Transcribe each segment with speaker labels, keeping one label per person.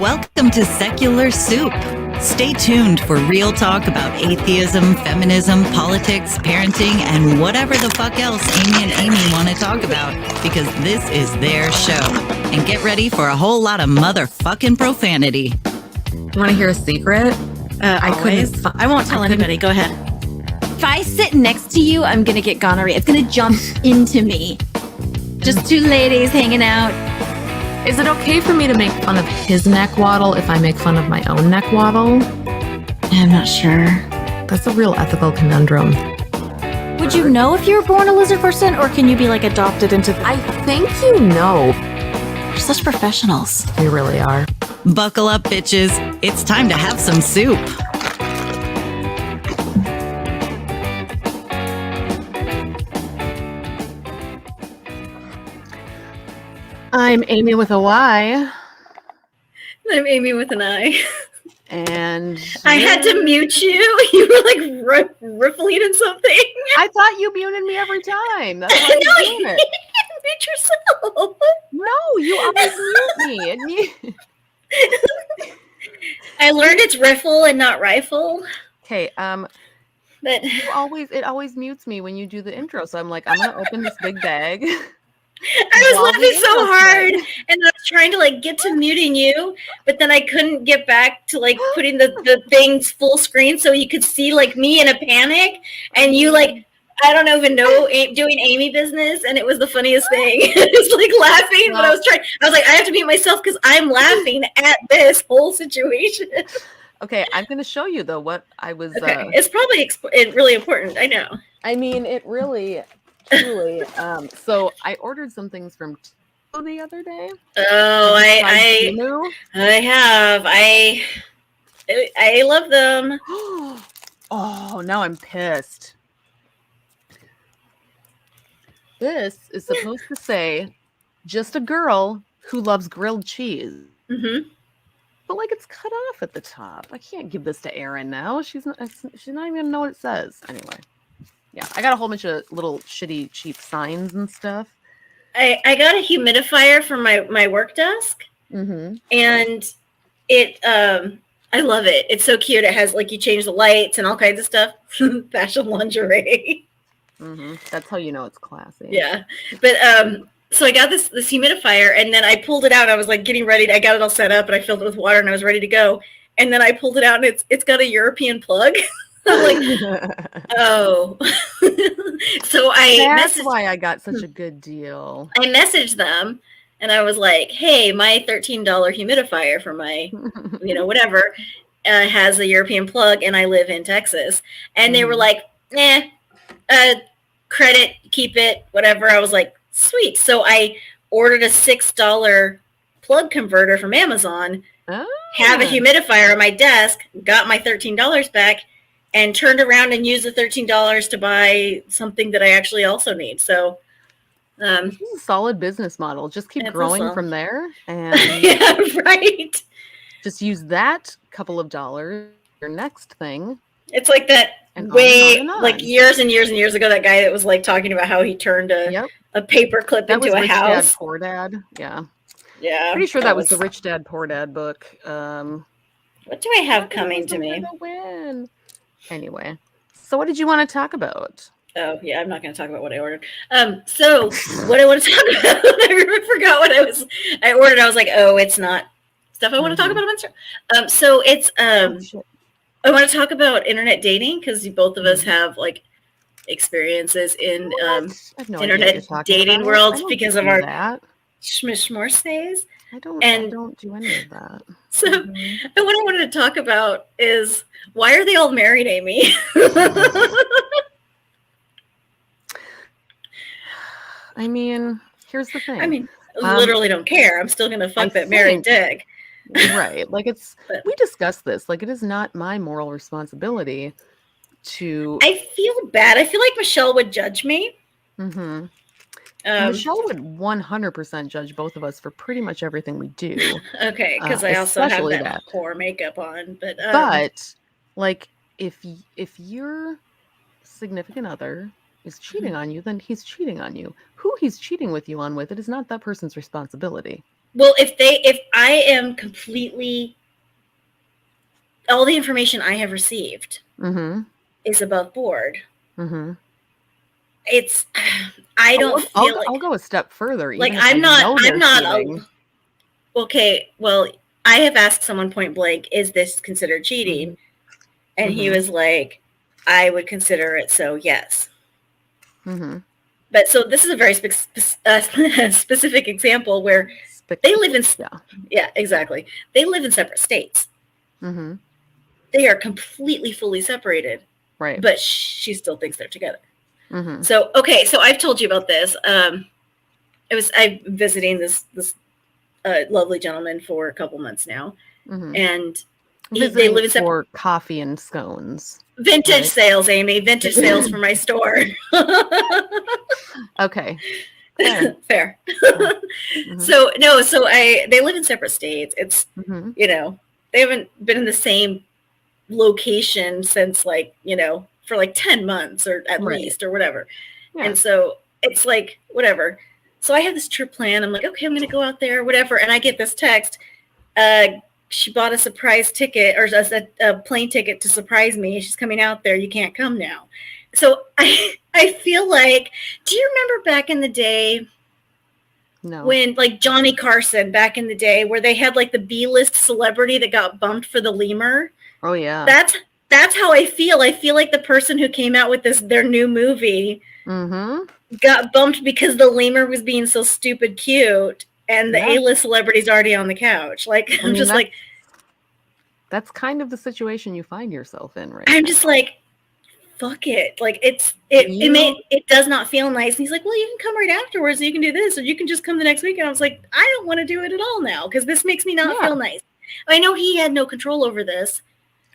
Speaker 1: Welcome to Secular Soup. Stay tuned for real talk about atheism, feminism, politics, parenting, and whatever the fuck else Amy and Amy want to talk about, because this is their show. And get ready for a whole lot of motherfucking profanity.
Speaker 2: Want to hear a secret?
Speaker 3: I won't tell anybody. Go ahead.
Speaker 4: If I sit next to you, I'm going to get gonorrhea. It's going to jump into me. Just two ladies hanging out.
Speaker 2: Is it okay for me to make fun of his neck waddle if I make fun of my own neck waddle?
Speaker 4: I'm not sure.
Speaker 2: That's a real ethical conundrum.
Speaker 3: Would you know if you were born a lizard person, or can you be like adopted into the...
Speaker 2: I think you know.
Speaker 3: We're such professionals.
Speaker 2: We really are.
Speaker 1: Buckle up, bitches. It's time to have some soup.
Speaker 2: I'm Amy with a Y.
Speaker 5: I'm Amy with an I.
Speaker 2: And
Speaker 5: I had to mute you. You were like riffling in something.
Speaker 2: I thought you muted me every time. That's why
Speaker 5: No,
Speaker 2: I'm doing it.
Speaker 5: mute yourself.
Speaker 2: No, you always mute me. And
Speaker 5: I learned it's riffle and not rifle.
Speaker 2: Okay,
Speaker 5: But
Speaker 2: it always mutes me when you do the intro. So I'm like, I'm gonna open this big bag.
Speaker 5: I was laughing so hard, and I was trying to like get to muting you, but then I couldn't get back to like putting the things full screen so you could see like me in a panic, and you like I don't even know doing Amy business, and it was the funniest thing. I was like laughing, but I was like I have to mute myself because I'm laughing at this whole situation.
Speaker 2: Okay, I'm gonna show you though what I was.
Speaker 5: Okay. It's probably really important. I know.
Speaker 2: I mean, it really. Truly. So I ordered some things from Timo the other day.
Speaker 5: Oh, I have. I love them.
Speaker 2: Oh, now I'm pissed. This is supposed to say just a girl who loves grilled cheese.
Speaker 5: Mm-hmm.
Speaker 2: But like it's cut off at the top. I can't give this to Erin now. She's not even gonna know what it says. Anyway. Yeah, I got a whole bunch of little shitty, cheap signs and stuff.
Speaker 5: I got a humidifier for my work desk, and it I love it. It's so cute. It has like you change the lights and all kinds of stuff. Fashion lingerie.
Speaker 2: That's how you know it's classy.
Speaker 5: Yeah, but so I got this humidifier, and then I pulled it out. I was like getting ready. I got it all set up, and I filled it with water, and I was ready to go. And then I pulled it out, and it's got a European plug. I'm like, oh. So
Speaker 2: that's why I got such a good deal.
Speaker 5: I messaged them and I was like, hey, my $13 humidifier for my, whatever, has a European plug and I live in Texas. And they were like, credit, keep it, whatever. I was like, sweet. So I ordered a $6 plug converter from Amazon, have a humidifier on my desk, got my $13 back, and turned around and used the $13 to buy something that I actually also need. So,
Speaker 2: this is a solid business model. Just keep growing from there, and
Speaker 5: yeah, right.
Speaker 2: Just use that couple of dollars. Your next thing.
Speaker 5: It's like that like years and years and years ago. That guy that was like talking about how he turned a paperclip into a
Speaker 2: Rich
Speaker 5: house.
Speaker 2: Dad, Poor Dad. Yeah.
Speaker 5: Pretty
Speaker 2: sure that was the Rich Dad Poor Dad book.
Speaker 5: What do I have coming to me?
Speaker 2: Anyway, so what did you want to talk about?
Speaker 5: Oh, yeah, I'm not going to talk about what I ordered. So what I want to talk about, I forgot what I ordered. I was like, oh, it's not stuff I want to talk about on Instagram. So it's, I want to talk about internet dating because both of us have like experiences in internet dating world because of our schmishmorse phase.
Speaker 2: I don't do any of that.
Speaker 5: So what I wanted to talk about is why are they all married, Amy?
Speaker 2: I mean, here's the thing.
Speaker 5: I mean, literally don't care. I'm still going to fuck that married dick.
Speaker 2: Right. Like we discussed this. Like it is not my moral responsibility to.
Speaker 5: I feel bad. I feel like Michelle would judge me.
Speaker 2: Michelle would 100% judge both of us for pretty much everything we do.
Speaker 5: Okay, because I also have that poor makeup on.
Speaker 2: But like, if your significant other is cheating on you, then he's cheating on you. Who he's cheating with you on with, it is not that person's responsibility.
Speaker 5: Well, if I am completely, all the information I have received is above board. It's, I don't feel
Speaker 2: I'll go a step further.
Speaker 5: like
Speaker 2: Even if
Speaker 5: I'm
Speaker 2: I know
Speaker 5: not,
Speaker 2: they're cheating.
Speaker 5: Okay, well, I have asked someone point blank, is this considered cheating? And he was like, I would consider it so, yes. But so this is a very specific example where they live in, yeah, exactly. They live in separate states. They are completely, fully separated.
Speaker 2: Right.
Speaker 5: But she still thinks they're together. So, okay, so I've told you about this. I'm visiting this lovely gentleman for a couple months now. And they live in
Speaker 2: for coffee and scones.
Speaker 5: Vintage sales, Amy. Vintage sales for my store.
Speaker 2: Okay.
Speaker 5: Fair. So they live in separate states. It's they haven't been in the same location since for 10 months or at least or whatever. And so it's like whatever. So I have this trip plan. I'm like, okay, I'm gonna go out there, whatever. And I get this text. She bought a surprise ticket or a plane ticket to surprise me. She's coming out there. You can't come now. So I feel like, do you remember back in the day? No. When Johnny Carson back in the day where they had the B-list celebrity that got bumped for the lemur?
Speaker 2: Oh yeah.
Speaker 5: That's how I feel. I feel like the person who came out with their new movie got bumped because the lemur was being so stupid cute. And the A-list celebrity's already on the couch. I'm just
Speaker 2: that's kind of the situation you find yourself in, right?
Speaker 5: I'm just like, fuck it. It does not feel nice. And he's like, well, you can come right afterwards. And you can do this, or you can just come the next week. And I was like, I don't want to do it at all now because this makes me not feel nice. I know he had no control over this,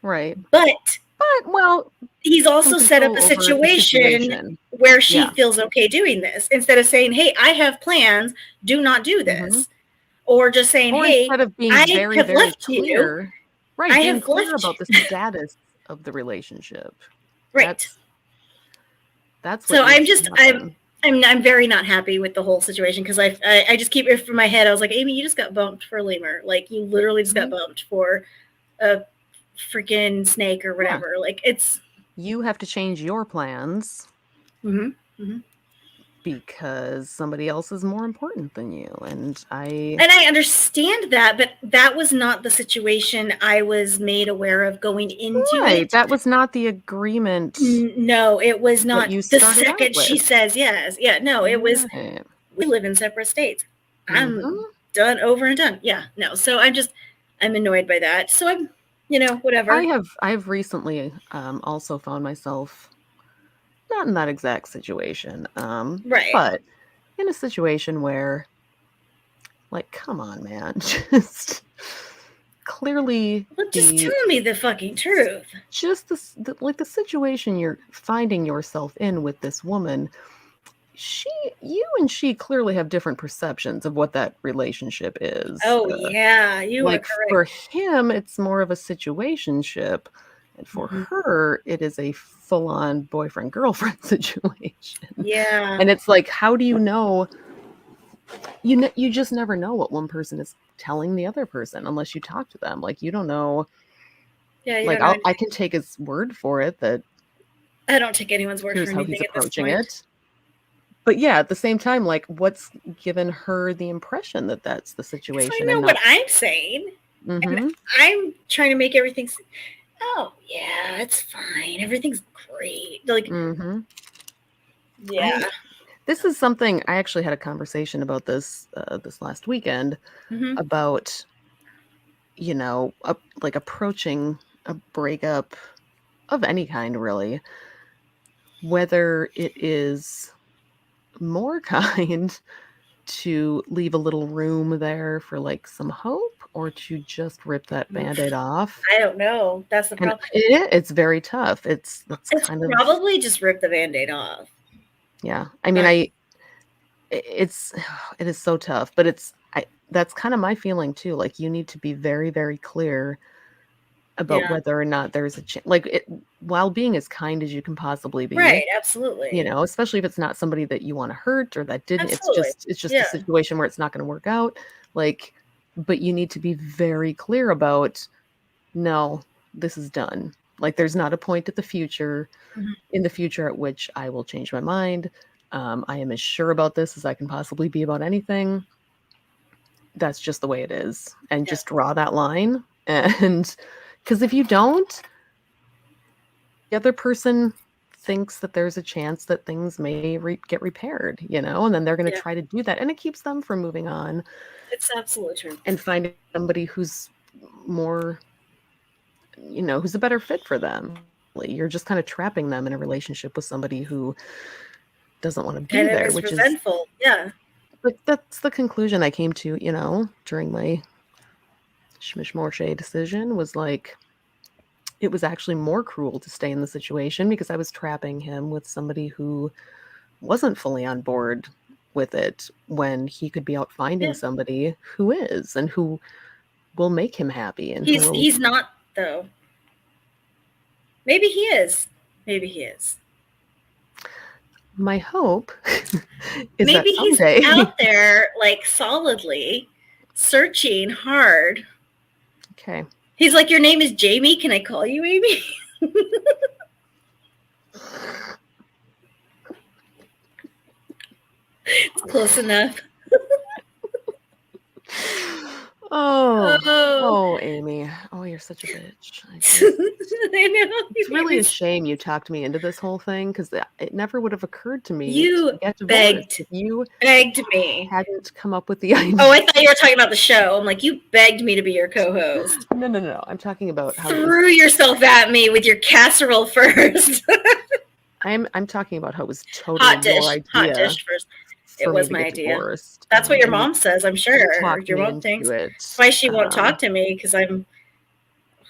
Speaker 2: right?
Speaker 5: But
Speaker 2: well,
Speaker 5: he's also set up a situation where she feels okay doing this instead of saying, hey, I have plans, do not do this. Or just saying, hey,
Speaker 2: instead of being very, very left clear, right? I have clear about the status of the relationship,
Speaker 5: right?
Speaker 2: That's
Speaker 5: so I'm very not happy with the whole situation because I just keep it from my head. I was like, Amy, you just got bumped for a lemur. You literally just got bumped for a freaking snake or whatever.
Speaker 2: You have to change your plans because somebody else is more important than you. And I
Speaker 5: understand that, but that was not the situation I was made aware of going into it.
Speaker 2: That was not the agreement.
Speaker 5: No, it was not. The second she says yes. Yeah, no, it was, we live in separate states. I'm done, over and done. Yeah, no. So I'm annoyed by that. So I'm, whatever.
Speaker 2: I've recently also found myself not in that exact situation,
Speaker 5: right?
Speaker 2: But in a situation where, come on, man, just clearly,
Speaker 5: just tell me the fucking truth.
Speaker 2: Just the situation you're finding yourself in with this woman. You and she clearly have different perceptions of what that relationship is.
Speaker 5: Oh yeah, you are correct.
Speaker 2: For him, it's more of a situationship, and for her, it is a full-on boyfriend-girlfriend situation.
Speaker 5: Yeah,
Speaker 2: and it's how do you know? You just never know what one person is telling the other person unless you talk to them. You don't know. Yeah, I can take his word for it that
Speaker 5: I don't take anyone's word for anything. How he's approaching it.
Speaker 2: But yeah, at the same time, what's given her the impression that that's the situation?
Speaker 5: I know what I'm saying. And I'm trying to make everything. Oh yeah, it's fine. Everything's great. Yeah.
Speaker 2: This is something I actually had a conversation about this last weekend about, approaching a breakup of any kind, really, whether it is more kind to leave a little room there for some hope or to just rip that Band-Aid off.
Speaker 5: I don't know. That's the problem.
Speaker 2: It's very tough. It's
Speaker 5: probably just rip the Band-Aid off.
Speaker 2: Yeah. I mean, it is so tough, but that's kind of my feeling too. You need to be very, very clear about whether or not there's a chance, while being as kind as you can possibly be.
Speaker 5: Right, absolutely.
Speaker 2: Especially if it's not somebody that you want to hurt or that didn't. Absolutely. It's just a situation where it's not going to work out. Like, but you need to be very clear about, no, this is done. Like, there's not a point at the future, in the future at which I will change my mind. I am as sure about this as I can possibly be about anything. That's just the way it is. And just draw that line. And because if you don't, the other person thinks that there's a chance that things may get repaired, you know, and then they're going to try to do that. And it keeps them from moving on.
Speaker 5: It's absolutely true.
Speaker 2: And finding somebody who's more, you know, who's a better fit for them. You're just kind of trapping them in a relationship with somebody who doesn't want to be there,
Speaker 5: is
Speaker 2: which
Speaker 5: resentful.
Speaker 2: But that's the conclusion I came to, you know, during my Shmishmorshe decision, was like, it was actually more cruel to stay in the situation because I was trapping him with somebody who wasn't fully on board with it, when he could be out finding somebody who is and who will make him happy. And
Speaker 5: he's not, though. Maybe he is. Maybe he is.
Speaker 2: My hope is
Speaker 5: maybe
Speaker 2: that someday
Speaker 5: he's out there, like, solidly searching hard.
Speaker 2: Okay.
Speaker 5: He's like, your name is Jamie. Can I call you Amy? It's close enough.
Speaker 2: Oh, Amy. Oh, you're such a bitch.
Speaker 5: I know.
Speaker 2: It's really a shame you talked me into this whole thing, because it never would have occurred to me.
Speaker 5: You
Speaker 2: to get divorced
Speaker 5: begged.
Speaker 2: if you
Speaker 5: begged me.
Speaker 2: hadn't come up with the idea.
Speaker 5: Oh, I thought you were talking about the show. I'm like, you begged me to be your co-host.
Speaker 2: No. I'm talking about how
Speaker 5: Threw yourself at me with your casserole first.
Speaker 2: I'm talking about how it was totally your idea.
Speaker 5: Hot dish first. It was my idea.
Speaker 2: Divorced.
Speaker 5: That's what your mom says, I'm sure. Your
Speaker 2: Me
Speaker 5: mom
Speaker 2: into
Speaker 5: thinks.
Speaker 2: it.
Speaker 5: That's why she won't talk to me, because I'm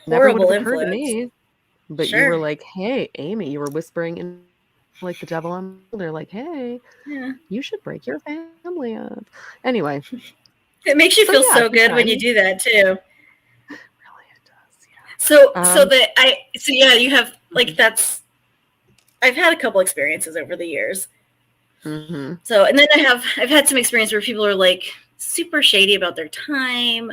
Speaker 2: Never would
Speaker 5: horrible
Speaker 2: have occurred to
Speaker 5: influence.
Speaker 2: me. But you were like, hey, Amy, you were whispering in like the devil on my shoulder, like, hey, you should break your family up. Anyway.
Speaker 5: It makes you feel so good when you do that, too.
Speaker 2: Really, it does, yeah.
Speaker 5: So you have, like, that's, I've had a couple experiences over the years.
Speaker 2: Mm-hmm.
Speaker 5: So, and then I've had some experience where people are like super shady about their time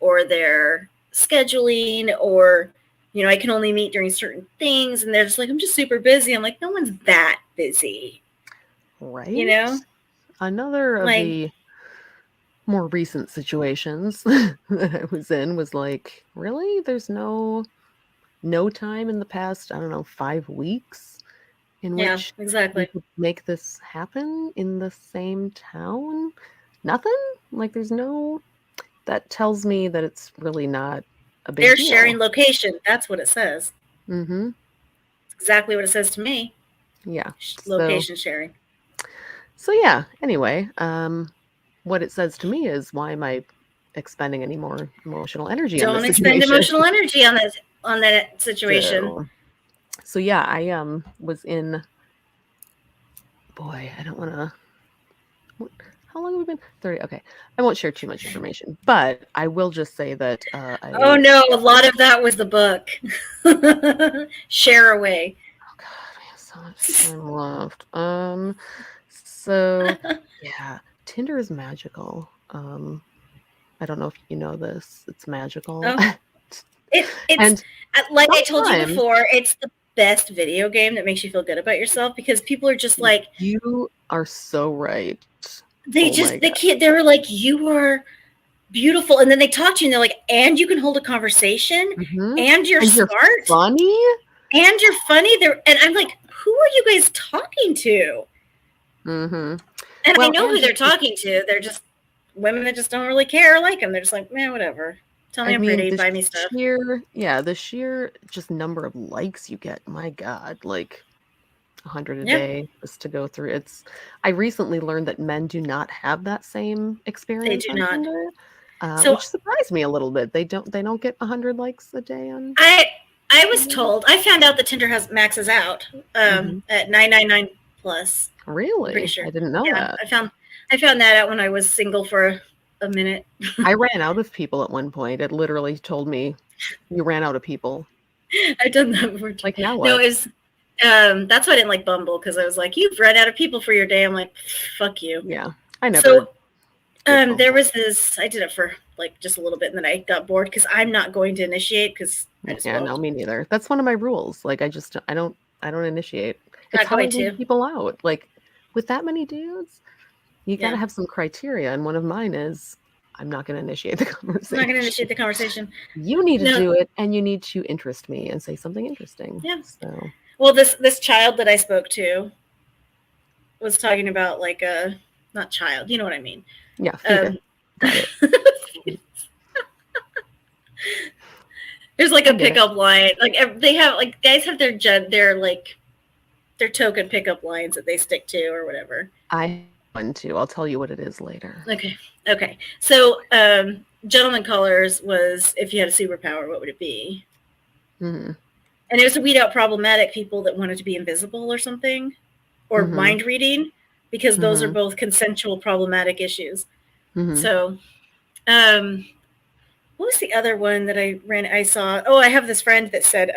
Speaker 5: or their scheduling, or, you know, I can only meet during certain things. And they're just like, I'm just super busy. I'm like, no one's that busy.
Speaker 2: Right.
Speaker 5: You know?
Speaker 2: Another of the more recent situations that I was in was like, really? There's no time in the past, I don't know, 5 weeks in which
Speaker 5: exactly.
Speaker 2: we could make this happen in the same town? Nothing? Like, there's no... That tells me that it's really not a big
Speaker 5: They're
Speaker 2: deal.
Speaker 5: sharing location. That's what it says.
Speaker 2: Mm-hmm.
Speaker 5: It's exactly what it says to me.
Speaker 2: Yeah.
Speaker 5: Location sharing.
Speaker 2: So yeah, anyway, what it says to me is, why am I expending any more emotional energy on this situation?
Speaker 5: Don't expend emotional energy on that situation.
Speaker 2: So yeah, I was in... Boy, I don't want to... How long have we been? 30. Okay. I won't share too much information, but I will just say that...
Speaker 5: oh no, a lot of that was the book. Share away.
Speaker 2: Oh God, we have so much time left. So yeah, Tinder is magical. I don't know if you know this. It's magical.
Speaker 5: Oh. It's like I told you before, it's the best video game that makes you feel good about yourself, because people are just like,
Speaker 2: you are so right.
Speaker 5: They were like, you are beautiful, and then they talk to you and they're like, and you can hold a conversation, and you're smart,
Speaker 2: funny,
Speaker 5: and you're funny. And I'm like, who are you guys talking to? And I know who they're talking to. They're just women that just don't really care or like them. They're just like, man, whatever. Tell me I'm pretty, buy me stuff.
Speaker 2: The sheer just number of likes you get. My God, like 100 a day just to go through. I recently learned that men do not have that same experience.
Speaker 5: They do not.
Speaker 2: Tinder, which surprised me a little bit. They don't get 100 likes a day on.
Speaker 5: I was told. I found out that Tinder maxes out at 999 plus.
Speaker 2: Really?
Speaker 5: I'm pretty sure.
Speaker 2: I didn't know that.
Speaker 5: I found that out when I was single for a minute.
Speaker 2: I ran out of people at one point. It literally told me you ran out of people.
Speaker 5: I've done that before.
Speaker 2: Like, now what?
Speaker 5: No, it's that's why I didn't like Bumble, because I was like, you've run out of people for your day. I'm like, fuck you.
Speaker 2: Yeah, I never
Speaker 5: There was this. I did it for like just a little bit, and then I got bored because I'm not going to initiate because I just won't.
Speaker 2: No, me neither. That's one of my rules. Like, I don't initiate. It's
Speaker 5: Not
Speaker 2: how I
Speaker 5: going
Speaker 2: weed
Speaker 5: to.
Speaker 2: people out. Like, with that many dudes, you got to
Speaker 5: Yeah.
Speaker 2: have some criteria, and one of mine is I'm not going to initiate the
Speaker 5: I'm
Speaker 2: conversation.
Speaker 5: not going to initiate the conversation.
Speaker 2: You need to
Speaker 5: No.
Speaker 2: do it, and you need to interest me and say something interesting.
Speaker 5: Yeah.
Speaker 2: So,
Speaker 5: Well, this child that I spoke to was talking about like a not child. You know what I mean?
Speaker 2: yeah, fetus. Got it.
Speaker 5: There's like
Speaker 2: I
Speaker 5: a
Speaker 2: get it.
Speaker 5: pickup line. Like they have like guys have their token pickup lines that they stick to or whatever.
Speaker 2: I have one too. I'll tell you what it is later.
Speaker 5: Okay. So, gentleman callers was if you had a superpower, what would it be?
Speaker 2: Mm-hmm.
Speaker 5: And it was to weed out problematic people that wanted to be invisible or something, or
Speaker 2: Mhm.
Speaker 5: mind reading, because those are
Speaker 2: Mhm.
Speaker 5: both consensual problematic issues.
Speaker 2: Mhm.
Speaker 5: So, what was the other one that I saw? Oh, I have this friend that said,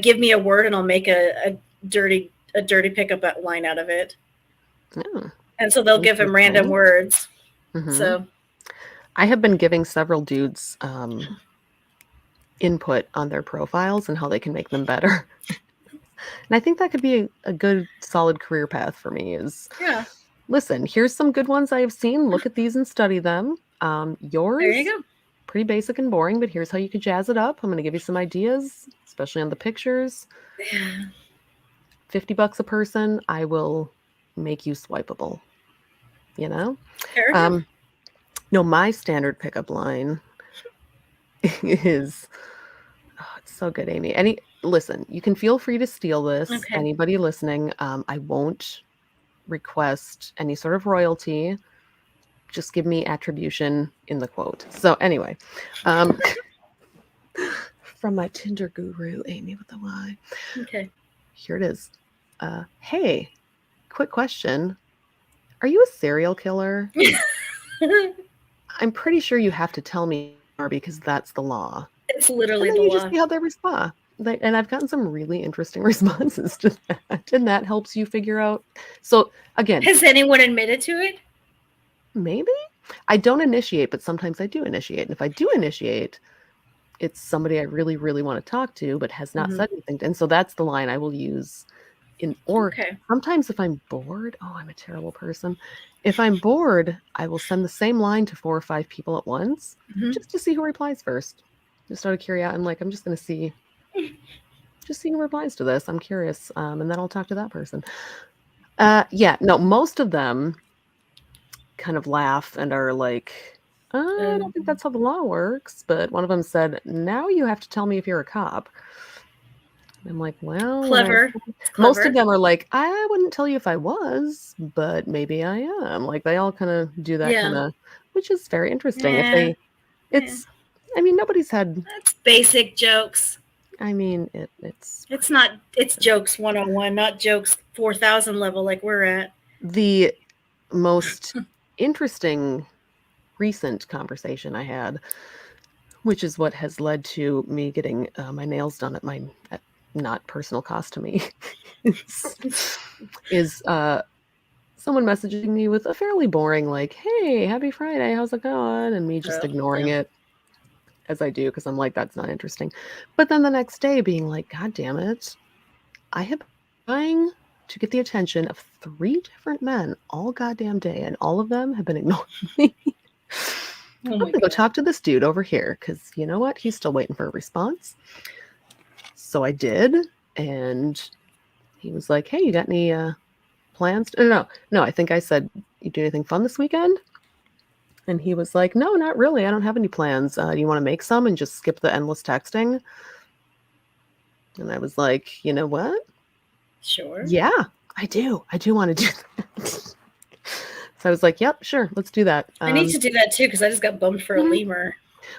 Speaker 5: give me a word and I'll make a dirty pickup line out of it.
Speaker 2: Oh,
Speaker 5: And so they'll give him random words.
Speaker 2: Mhm.
Speaker 5: So
Speaker 2: I have been giving several dudes input on their profiles and how they can make them better. And I think that could be a good, solid career path for me is,
Speaker 5: yeah,
Speaker 2: listen, here's some good ones I have seen. Look at these and study them. Yours,
Speaker 5: there you go.
Speaker 2: pretty basic and boring, but here's how you could jazz it up. I'm going to give you some ideas, especially on the pictures.
Speaker 5: Yeah.
Speaker 2: $50 a person, I will make you swipeable. You know?
Speaker 5: Fair enough.
Speaker 2: No, my standard pickup line is it's so good, Amy. Listen, you can feel free to steal this.
Speaker 5: Okay.
Speaker 2: Anybody listening, I won't request any sort of royalty. Just give me attribution in the quote. So anyway, from my Tinder guru, Amy with the Y.
Speaker 5: Okay.
Speaker 2: Here it is. Hey, quick question. Are you a serial killer? I'm pretty sure you have to tell me more because that's the law.
Speaker 5: It's literally
Speaker 2: And
Speaker 5: the
Speaker 2: then you
Speaker 5: law.
Speaker 2: just see how they respond. And I've gotten some really interesting responses to that. And that helps you figure out. So again,
Speaker 5: Has anyone admitted to it?
Speaker 2: maybe I don't initiate, but sometimes I do initiate. And if I do initiate, it's somebody I really, really want to talk to, but has not said anything. And so that's the line I will use
Speaker 5: Okay.
Speaker 2: sometimes if I'm bored, I'm a terrible person. If I'm bored, I will send the same line to 4 or 5 people at once just to see who replies first. Just out of curiosity, I'm just going to see who replies to this. I'm curious. And then I'll talk to that person. Most of them kind of laugh and are like, I don't think that's how the law works. But one of them said, now you have to tell me if you're a cop. I'm like, well,
Speaker 5: Clever.
Speaker 2: Most of them are like, I wouldn't tell you if I was, but maybe I am. Like they all kind of do that kind of, which is very interesting.
Speaker 5: Yeah.
Speaker 2: Nobody's had.
Speaker 5: That's basic jokes.
Speaker 2: I mean, it's
Speaker 5: jokes 101, not jokes 4,000 level like we're at.
Speaker 2: The most interesting recent conversation I had, which is what has led to me getting my nails done at not personal cost to me, is someone messaging me with a fairly boring like, hey, happy Friday, how's it going? And me just ignoring it as I do because I'm like, that's not interesting. But then the next day being like, God damn it, I have been trying to get the attention of 3 different men all goddamn day, and all of them have been ignoring me. I'm going to go talk to this dude over here because you know what? He's still waiting for a response. So I did, and he was like, hey, you got any plans? No, I think I said, you do anything fun this weekend? And he was like, no, not really. I don't have any plans. Do you want to make some and just skip the endless texting? And I was like, you know what?
Speaker 5: Sure.
Speaker 2: Yeah, I do. I do want to do that. So I was like, yep, sure. Let's do that.
Speaker 5: I need to do that too because I just got bumped for a lemur.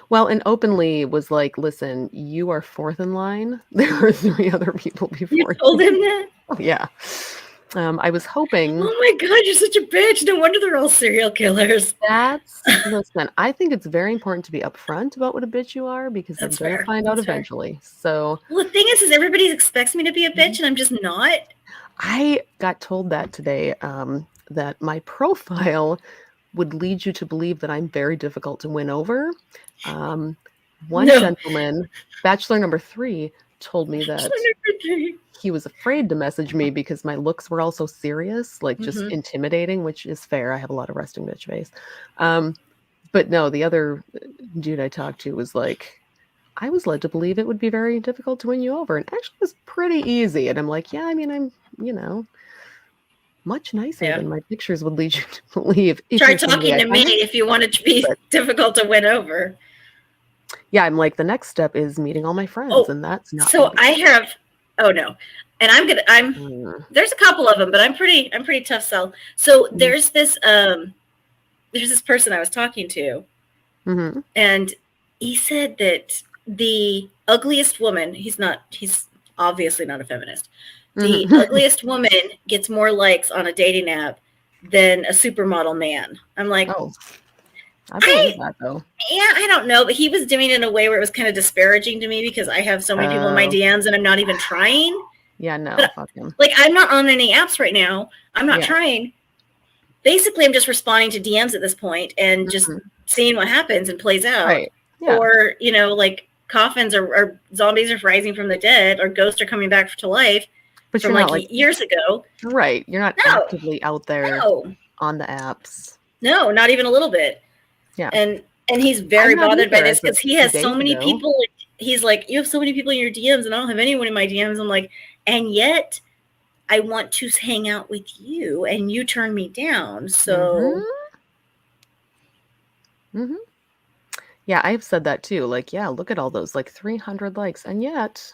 Speaker 2: Well, and openly was like, listen, you are 4th in line. There are 3 other people before
Speaker 5: you. Told him that?
Speaker 2: Oh, yeah. I was hoping.
Speaker 5: Oh my God, you're such a bitch. No wonder they're all serial killers.
Speaker 2: Listen, I think it's very important to be upfront about what a bitch you are because they're going to find out eventually. So,
Speaker 5: well, the thing is everybody expects me to be a bitch and I'm just not.
Speaker 2: I got told that today. that my profile would lead you to believe that I'm very difficult to win over. One
Speaker 5: No.
Speaker 2: gentleman, bachelor number 3, told me that he was afraid to message me because my looks were all so serious, like just intimidating, which is fair. I have a lot of resting bitch face. But no, the other dude I talked to was like, I was led to believe it would be very difficult to win you over. And actually it was pretty easy. And I'm like, yeah, I mean, I'm, much nicer than my pictures would lead you to believe.
Speaker 5: Try talking to me if you want it to be difficult to win over.
Speaker 2: Yeah, I'm like, the next step is meeting all my friends, and that's not.
Speaker 5: So I have. Oh no, and there's a couple of them, but I'm pretty tough sell. So there's this person I was talking to, and he said that the ugliest woman. He's obviously not a feminist. The ugliest woman gets more likes on a dating app than a supermodel man. I'm like,
Speaker 2: I believe that though.
Speaker 5: Yeah, I don't know, but he was doing it in a way where it was kind of disparaging to me because I have so many people in my DMs and I'm not even trying.
Speaker 2: Yeah, no,
Speaker 5: but,
Speaker 2: fuck him.
Speaker 5: Like, I'm not on any apps right now. I'm not trying. Basically, I'm just responding to DMs at this point and just seeing what happens and plays out.
Speaker 2: Right. Yeah.
Speaker 5: Or, like coffins or zombies are rising from the dead or ghosts are coming back to life.
Speaker 2: But
Speaker 5: from
Speaker 2: you're not like
Speaker 5: years ago.
Speaker 2: Right. You're not actively out there on the apps.
Speaker 5: No, not even a little bit.
Speaker 2: Yeah.
Speaker 5: And he's very bothered by this because he has so many people. He's like, you have so many people in your DMs and I don't have anyone in my DMs. I'm like, and yet I want to hang out with you and you turn me down. So.
Speaker 2: Yeah, I've said that too. Like, yeah, look at all those, like 300 likes. And yet,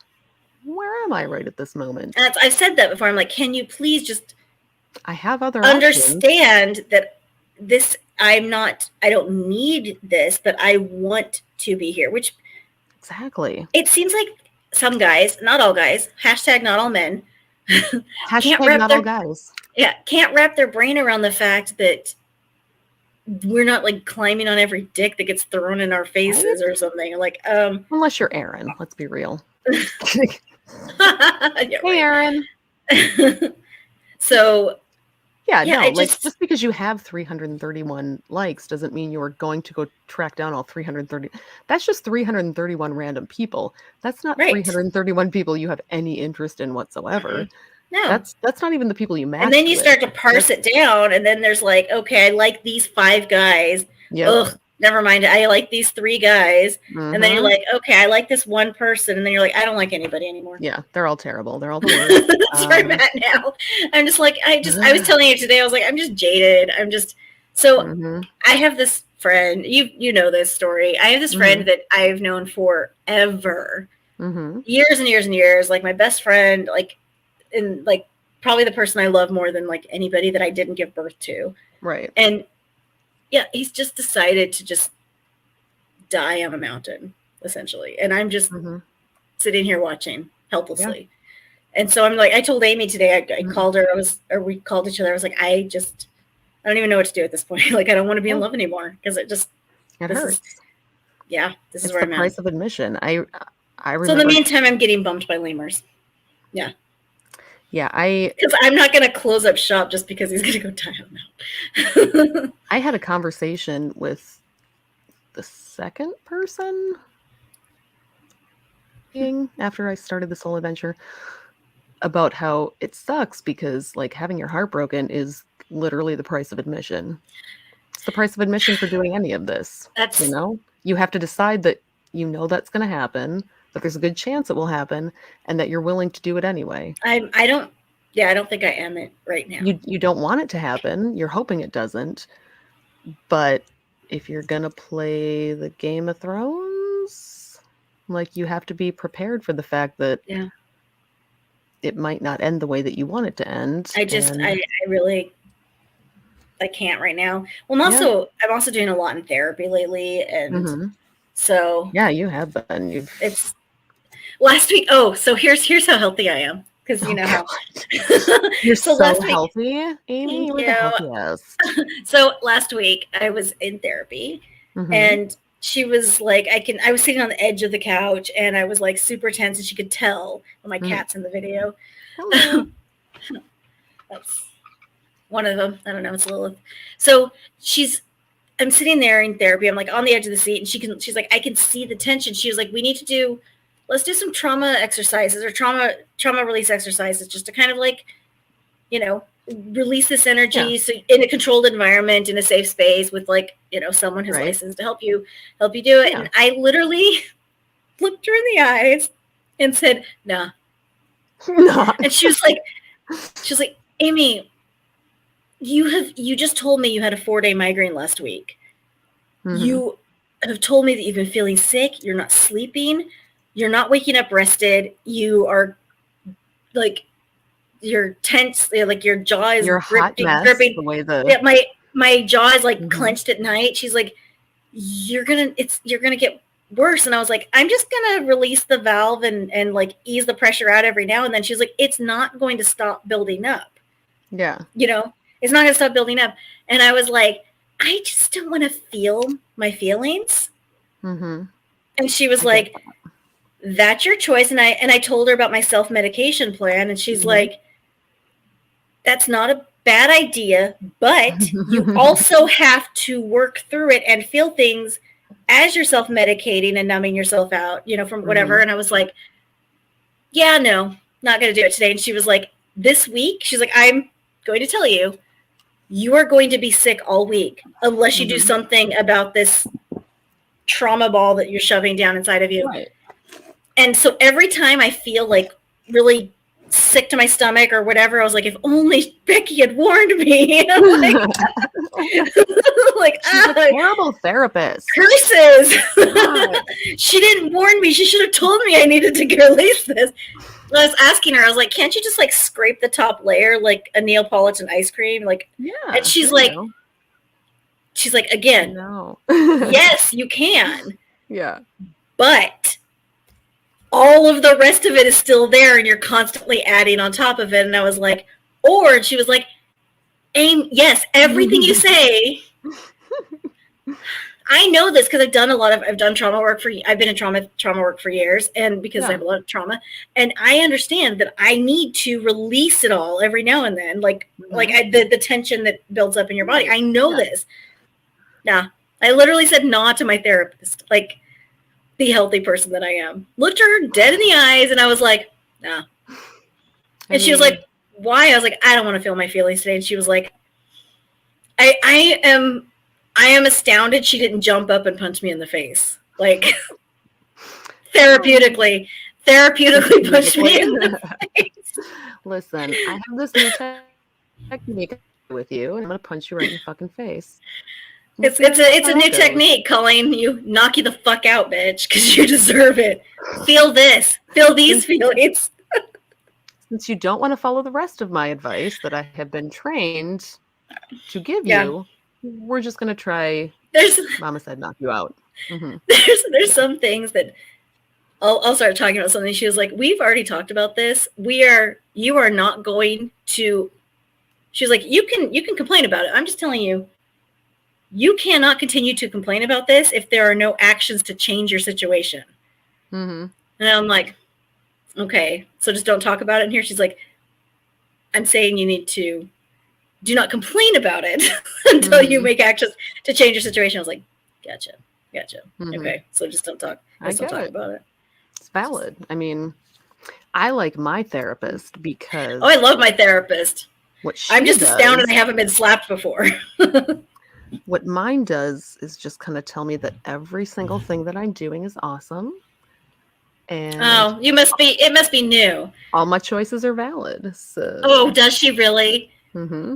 Speaker 2: where am I right at this moment?
Speaker 5: And I've said that before. I'm like, can you please just
Speaker 2: I have other
Speaker 5: understand options. That this, I don't need this, but I want to be here, which
Speaker 2: exactly.
Speaker 5: It seems like some guys, not all guys, hashtag not all men,
Speaker 2: hashtag not all guys.
Speaker 5: Yeah, can't wrap their brain around the fact that we're not like climbing on every dick that gets thrown in our faces or something. Like,
Speaker 2: unless you're Aaron, let's be real.
Speaker 5: Hey,
Speaker 2: Aaron.
Speaker 5: So
Speaker 2: yeah, no, just because you have 331 likes doesn't mean you're going to go track down all 330. That's just 331 random people. That's not 331 people you have any interest in whatsoever.
Speaker 5: No.
Speaker 2: That's not even the people you match.
Speaker 5: And then you start to parse it down, and then there's like, okay, I like these 5 guys.
Speaker 2: Yep.
Speaker 5: Ugh, never mind. I like these 3 guys. And then you're like, okay, I like this one person. And then you're like, I don't like anybody anymore.
Speaker 2: Yeah, they're all terrible. They're all the worst.
Speaker 5: That's where I'm at now. I'm just like, I was telling you today, I was like, I'm just jaded. I'm just, so I have this friend, you know this story. I have this friend that I've known forever. Years and years and years. Like my best friend, like, and like probably the person I love more than like anybody that I didn't give birth to.
Speaker 2: Right.
Speaker 5: And yeah, he's just decided to just die on a mountain, essentially. And I'm just sitting here watching helplessly. Yeah. And so I'm like, I told Amy today, I called her, we called each other. I was like, I don't even know what to do at this point. Like, I don't want to be in love anymore because it hurts. This is where I'm at.
Speaker 2: The price of admission. I remember.
Speaker 5: So in the meantime, I'm getting bumped by lemurs. Yeah.
Speaker 2: Yeah,
Speaker 5: because I'm not going to close up shop just because he's going to go die on that.
Speaker 2: I had a conversation with the second person after I started this whole adventure about how it sucks because like having your heart broken is literally the price of admission. It's the price of admission for doing any of this. You have to decide that that's going to happen, that there's a good chance it will happen, and that you're willing to do it anyway.
Speaker 5: I don't think I am it right now.
Speaker 2: You don't want it to happen. You're hoping it doesn't. But if you're going to play the Game of Thrones, like you have to be prepared for the fact that it might not end the way that you want it to end.
Speaker 5: I can't right now. Well, I'm also doing a lot in therapy lately. And so.
Speaker 2: Yeah, you have been.
Speaker 5: It's last week. Oh, so here's how healthy I am. Because you know how
Speaker 2: you're so healthy, Amy. You're the healthiest.
Speaker 5: So last week I was in therapy, and she was like, I was sitting on the edge of the couch, and I was like super tense, and she could tell when my cat's in the video.
Speaker 2: Hello.
Speaker 5: That's One of them. I don't know. It's Lilith. So I'm sitting there in therapy. I'm like on the edge of the seat, and she's like, I can see the tension. She was like, let's do some trauma exercises or trauma release exercises, just to kind of like, release this energy so in a controlled environment, in a safe space with like, someone who's licensed to help you do it. Yeah. And I literally looked her in the eyes and said, nah. And she was like, Amy, you just told me you had a 4-day migraine last week. Mm-hmm. You have told me that you've been feeling sick. You're not sleeping. You're not waking up rested. You are like, you're tense. Like your jaw is gripping. The way my jaw is like clenched at night. She's like, you're gonna get worse. And I was like, I'm just gonna release the valve and like ease the pressure out every now and then. She's like, it's not going to stop building up.
Speaker 2: Yeah.
Speaker 5: It's not gonna stop building up. And I was like, I just don't want to feel my feelings. Mm-hmm. And she was like, that's your choice. And I told her about my self-medication plan, and she's like, that's not a bad idea, but you also have to work through it and feel things as you're self-medicating and numbing yourself out, from whatever. And I was like, yeah, no, not going to do it today. And she was like, this week, she's like, I'm going to tell you, you are going to be sick all week unless you do something about this trauma ball that you're shoving down inside of you. Right. And so every time I feel like really sick to my stomach or whatever, I was like, if only Becky had warned me. Like,
Speaker 2: she's a terrible therapist.
Speaker 5: Curses. She didn't warn me. She should have told me I needed to release this. I was asking her, I was like, can't you just like scrape the top layer like a Neapolitan ice cream? Like, yeah. And she's like, again, no. Yes, you can.
Speaker 2: Yeah.
Speaker 5: But all of the rest of it is still there, and you're constantly adding on top of it. And I was like, and she was like, Aim, yes, everything you say. I know this because I've done trauma work I've been in trauma work for years, and because I have a lot of trauma, and I understand that I need to release it all every now and then, the tension that builds up in your body. I know this. Nah, I literally said nah to my therapist, like the healthy person that I am. Looked her dead in the eyes, and I was like, nah. And she was like, why? I was like, I don't want to feel my feelings today. And she was like, I am astounded she didn't jump up and punch me in the face. Like, therapeutically punch me in the face.
Speaker 2: Listen, I have this new technique with you, and I'm going to punch you right in the fucking face.
Speaker 5: It's a new technique, Colleen. You knock you the fuck out, bitch, because you deserve it. Feel this. Feel these feelings.
Speaker 2: Since you don't want to follow the rest of my advice that I have been trained to give you, we're just going to try. Mama said knock you out. Mm-hmm.
Speaker 5: There's some things that I'll start talking about something. She was like, we've already talked about this. You are not going to. She was like, you can complain about it. I'm just telling you, you cannot continue to complain about this if there are no actions to change your situation. Mm-hmm. And I'm like, okay, so just don't talk about it in here. She's like, I'm saying you need to do not complain about it until you make actions to change your situation. I was like, gotcha. Mm-hmm. Okay, so just don't talk. Don't talk about it.
Speaker 2: It's valid. I mean, I like my therapist because...
Speaker 5: Oh, I love my therapist. I'm just astounded I haven't been slapped before.
Speaker 2: What mine does is just kind of tell me that every single thing that I'm doing is awesome. And
Speaker 5: it must be new.
Speaker 2: All my choices are valid. So.
Speaker 5: Oh, does she really?
Speaker 2: Mm-hmm.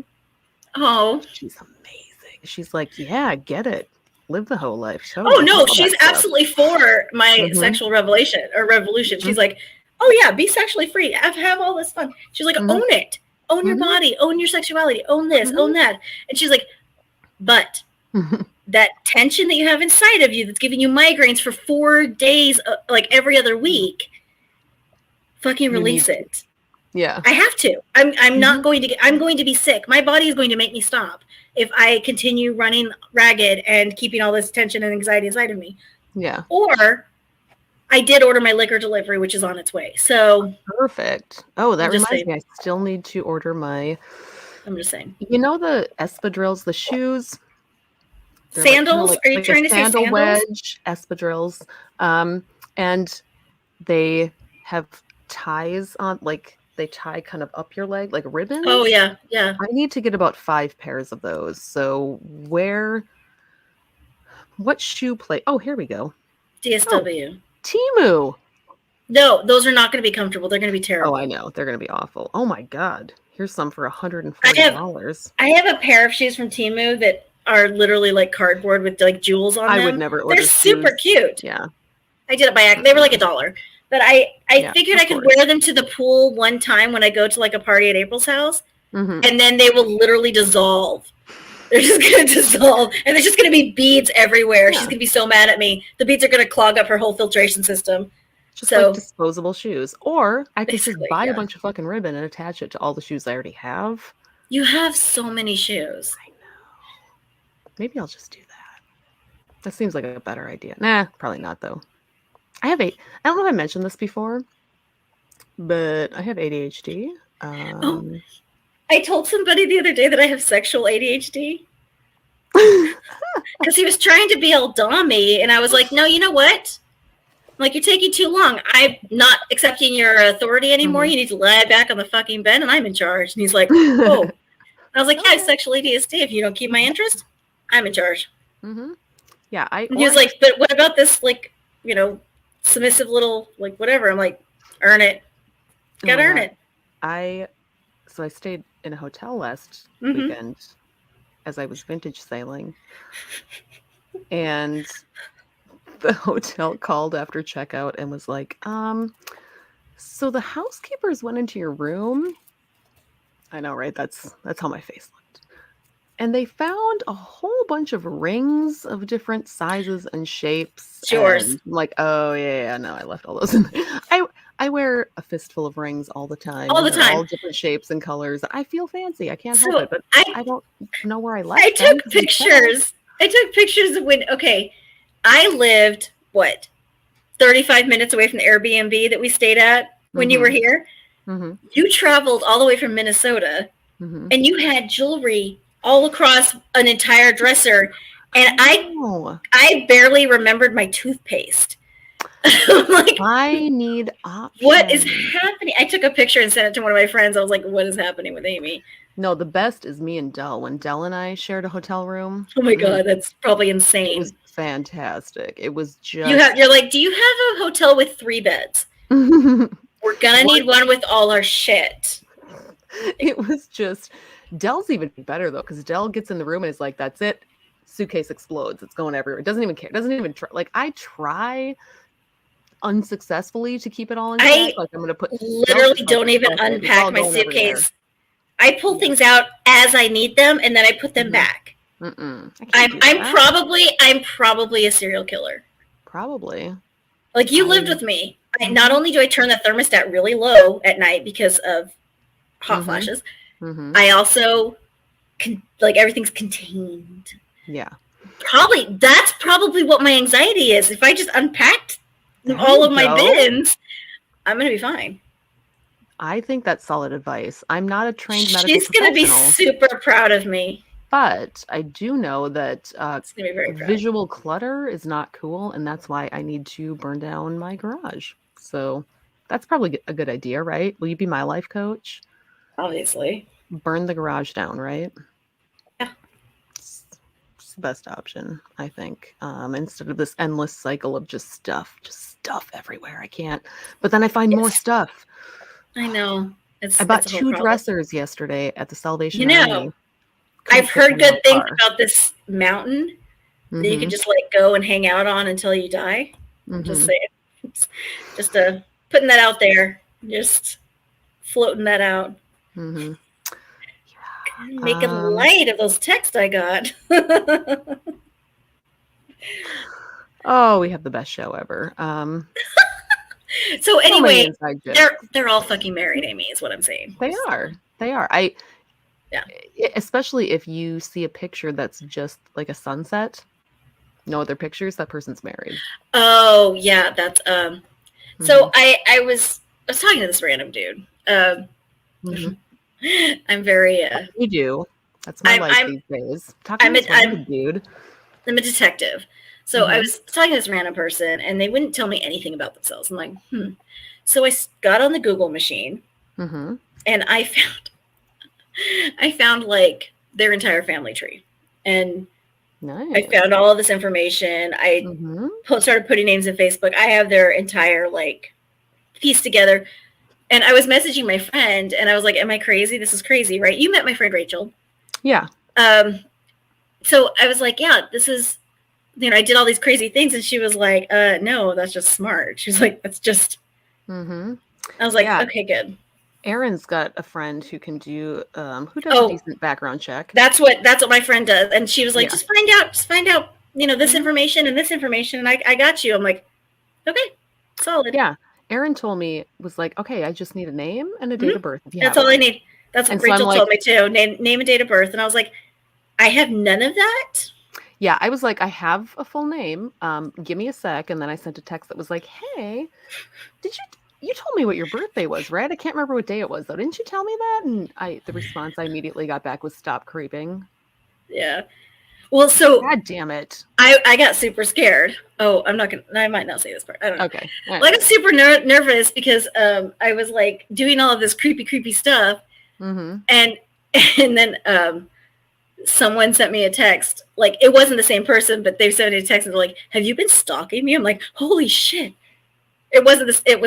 Speaker 5: Oh.
Speaker 2: She's amazing. She's like, yeah, get it. Live the whole life. So
Speaker 5: no, she's absolutely for my sexual revolution. She's like, oh yeah, be sexually free. Have all this fun. She's like, own it. Own your body. Own your sexuality. Own this. Own that. And she's like, but that tension that you have inside of you that's giving you migraines for 4 days, like every other week, fucking release it.
Speaker 2: Yeah.
Speaker 5: I have to. I'm not going to I'm going to be sick. My body is going to make me stop if I continue running ragged and keeping all this tension and anxiety inside of me.
Speaker 2: Yeah.
Speaker 5: Or I did order my liquor delivery, which is on its way. So
Speaker 2: perfect. Oh, that reminds me. I still need to order my
Speaker 5: I'm just saying.
Speaker 2: You know the espadrilles, the shoes? They're
Speaker 5: Sandals?
Speaker 2: like
Speaker 5: Are you trying to say
Speaker 2: sandal
Speaker 5: sandals?
Speaker 2: wedge espadrilles. And they have ties on, like they tie kind of up your leg, like ribbons.
Speaker 5: Oh, yeah. Yeah.
Speaker 2: I need to get about 5 pairs of those. So what shoe play? Oh, here we go.
Speaker 5: DSW.
Speaker 2: Temu.
Speaker 5: No, those are not going to be comfortable. They're going to be terrible.
Speaker 2: Oh, I know. They're going to be awful. Oh my God. Here's some for $140.
Speaker 5: I have a pair of shoes from Temu that are literally like cardboard with like jewels on them.
Speaker 2: I would never order
Speaker 5: They're super
Speaker 2: shoes.
Speaker 5: cute.
Speaker 2: Yeah.
Speaker 5: I did it by accident. They were like $1. But I figured
Speaker 2: of
Speaker 5: I could
Speaker 2: course.
Speaker 5: wear them to the pool one time when I go to like a party at April's house.
Speaker 2: Mhm.
Speaker 5: And then they will literally dissolve. They're just going to dissolve. And there's just going to be beads everywhere.
Speaker 2: Yeah.
Speaker 5: She's going to be so mad at me. The beads are going to clog up her whole filtration system.
Speaker 2: Just
Speaker 5: So-
Speaker 2: like disposable shoes. Or I could just
Speaker 5: Basically,
Speaker 2: buy
Speaker 5: yeah.
Speaker 2: a bunch of fucking ribbon and attach it to all the shoes I already have.
Speaker 5: You have so many shoes.
Speaker 2: I know. Maybe I'll just do that. That seems like a better idea. Nah, probably not though. I don't know if I mentioned this before, but I have ADHD.
Speaker 5: I told somebody the other day that I have sexual ADHD. Because he was trying to be all dommy, and I was like, no, you know what? I'm like, you're taking too long. I'm not accepting your authority anymore.
Speaker 2: Mhm.
Speaker 5: You need to lie back on the fucking bed, and I'm in charge. And he's like, oh. And I was like, yeah, I have sexual ADHD. If you don't keep my interest, I'm in charge.
Speaker 2: Mm-hmm. Yeah,
Speaker 5: And he was like, but what about this, like, you know, submissive little, like, whatever? I'm like, earn it. Gotta earn it.
Speaker 2: I stayed in a hotel last
Speaker 5: Mhm.
Speaker 2: weekend as I was vintage sailing, and the hotel called after checkout and was like, so the housekeepers went into your room. I know, right? That's how my face looked. And they found a whole bunch of rings of different sizes and shapes.
Speaker 5: Yours.
Speaker 2: And I'm like, oh yeah, no, I left all those in there. I wear a fistful of rings all the time.
Speaker 5: All the
Speaker 2: and they're
Speaker 5: time.
Speaker 2: all different shapes and colors. I feel fancy. I can't
Speaker 5: So,
Speaker 2: help it, but
Speaker 5: I
Speaker 2: I don't know where I left
Speaker 5: I
Speaker 2: them
Speaker 5: took
Speaker 2: 'cause you said-
Speaker 5: pictures. I took pictures of when, okay, I lived, 35 minutes away from the Airbnb that we stayed at when you were here.
Speaker 2: Mhm,
Speaker 5: You traveled all the way from Minnesota,
Speaker 2: mhm.
Speaker 5: and you had jewelry all across an entire dresser. And
Speaker 2: Oh,
Speaker 5: I barely remembered my toothpaste. I'm like,
Speaker 2: I need options.
Speaker 5: what is happening? I took a picture and sent it to one of my friends. I was like, what is happening with Amy?
Speaker 2: No, the best is me and Dell. When Dell and I shared a hotel room,
Speaker 5: Oh my God,
Speaker 2: Mm.
Speaker 5: that's probably
Speaker 2: it
Speaker 5: insane.
Speaker 2: was fantastic. It was just
Speaker 5: You're like, do you have a hotel with 3 beds? We're gonna need one with all our shit.
Speaker 2: It was just Dell's even better though, because Dell gets in the room and is like, "That's it." Suitcase explodes. It's going everywhere. It doesn't even care. Doesn't even try. Like I try unsuccessfully to keep it all in check. Like I'm gonna put
Speaker 5: Literally don't even unpack my suitcase. I pull things out as I need them, and then I put them
Speaker 2: Mhm.
Speaker 5: back.
Speaker 2: Mm-mm.
Speaker 5: I'm probably a serial killer.
Speaker 2: Probably.
Speaker 5: Like you lived with me. Not only do I turn the thermostat really low at night because of hot
Speaker 2: Mhm.
Speaker 5: flashes,
Speaker 2: Mhm.
Speaker 5: I also like everything's contained.
Speaker 2: Yeah.
Speaker 5: That's probably what my anxiety is. If I just unpacked
Speaker 2: There
Speaker 5: all
Speaker 2: you
Speaker 5: of my
Speaker 2: go.
Speaker 5: bins, I'm gonna be fine.
Speaker 2: I think that's solid advice. I'm not a trained medical
Speaker 5: She's gonna be
Speaker 2: professional,
Speaker 5: super proud of me.
Speaker 2: but I do know that
Speaker 5: She's gonna be very proud.
Speaker 2: visual clutter is not cool, and that's why I need to burn down my garage. So that's probably a good idea, right? Will you be my life coach?
Speaker 5: Obviously.
Speaker 2: Burn the garage down, right?
Speaker 5: Yeah.
Speaker 2: It's the best option, I think. Instead of this endless cycle of just stuff everywhere. I can't. But then I find more stuff.
Speaker 5: I know.
Speaker 2: I bought
Speaker 5: it's a whole
Speaker 2: 2
Speaker 5: problem.
Speaker 2: dressers yesterday at the Salvation
Speaker 5: You know,
Speaker 2: Army.
Speaker 5: I've
Speaker 2: Couldn't fit
Speaker 5: heard
Speaker 2: them in my
Speaker 5: good things
Speaker 2: car.
Speaker 5: about this mountain that you
Speaker 2: Mhm,
Speaker 5: can just like go and hang out on until you die. Just
Speaker 2: mhm.
Speaker 5: saying. Just putting that out there. Just floating that out.
Speaker 2: Mhm.
Speaker 5: Making light of those texts I got.
Speaker 2: Oh, we have the best show ever.
Speaker 5: So
Speaker 2: So many
Speaker 5: anyway,
Speaker 2: inside jokes.
Speaker 5: they're all fucking married, Amy, is what I'm saying.
Speaker 2: They are.
Speaker 5: Yeah.
Speaker 2: Especially if you see a picture that's just like a sunset, no other pictures, that person's married.
Speaker 5: Oh yeah, that's So I was talking to this random dude.
Speaker 2: Mhm.
Speaker 5: I'm very.
Speaker 2: You do. That's my life these days. Talking to this random dude.
Speaker 5: I'm a detective. So I was talking to this random person, and they wouldn't tell me anything about themselves. I'm like, So I got on the Google machine, and I found like their entire family tree, and I found all of this information. I started putting names in Facebook. I have their entire like piece together, and I was messaging my friend, and I was like, "Am I crazy? This is crazy, right?" You met my friend Rachel.
Speaker 2: Yeah.
Speaker 5: So I was like, "Yeah, this is." I did all these crazy things, and she was like, "No, that's just smart." She was like, "That's just." I was like, "Okay, good."
Speaker 2: Erin's got a friend who can do who does a decent background check.
Speaker 5: That's what my friend does, and she was like, "Just find out, this information and this information, and I got you." I'm like, "Okay, solid."
Speaker 2: Yeah, Erin told me was like, "Okay, I just need a name and a date of birth."
Speaker 5: That's all I need. That's what Rachel told me too. Name and date of birth, and I was like, "I have none of that."
Speaker 2: Yeah, I was like, I have a full name. Give me a sec. And then I sent a text that was like, hey, you told me what your birthday was, right? I can't remember what day it was, though. Didn't you tell me that? And the response I immediately got back was, stop creeping.
Speaker 5: Yeah. Well, so.
Speaker 2: God damn it.
Speaker 5: I got super scared. Oh, I might not say this part. I don't know.
Speaker 2: Okay.
Speaker 5: Well, I got super nervous because I was like doing all of this creepy stuff. And then someone sent me a text. Like, it wasn't the same person, but they sent me a text and they're like, "Have you been stalking me?" I'm like, holy shit. It was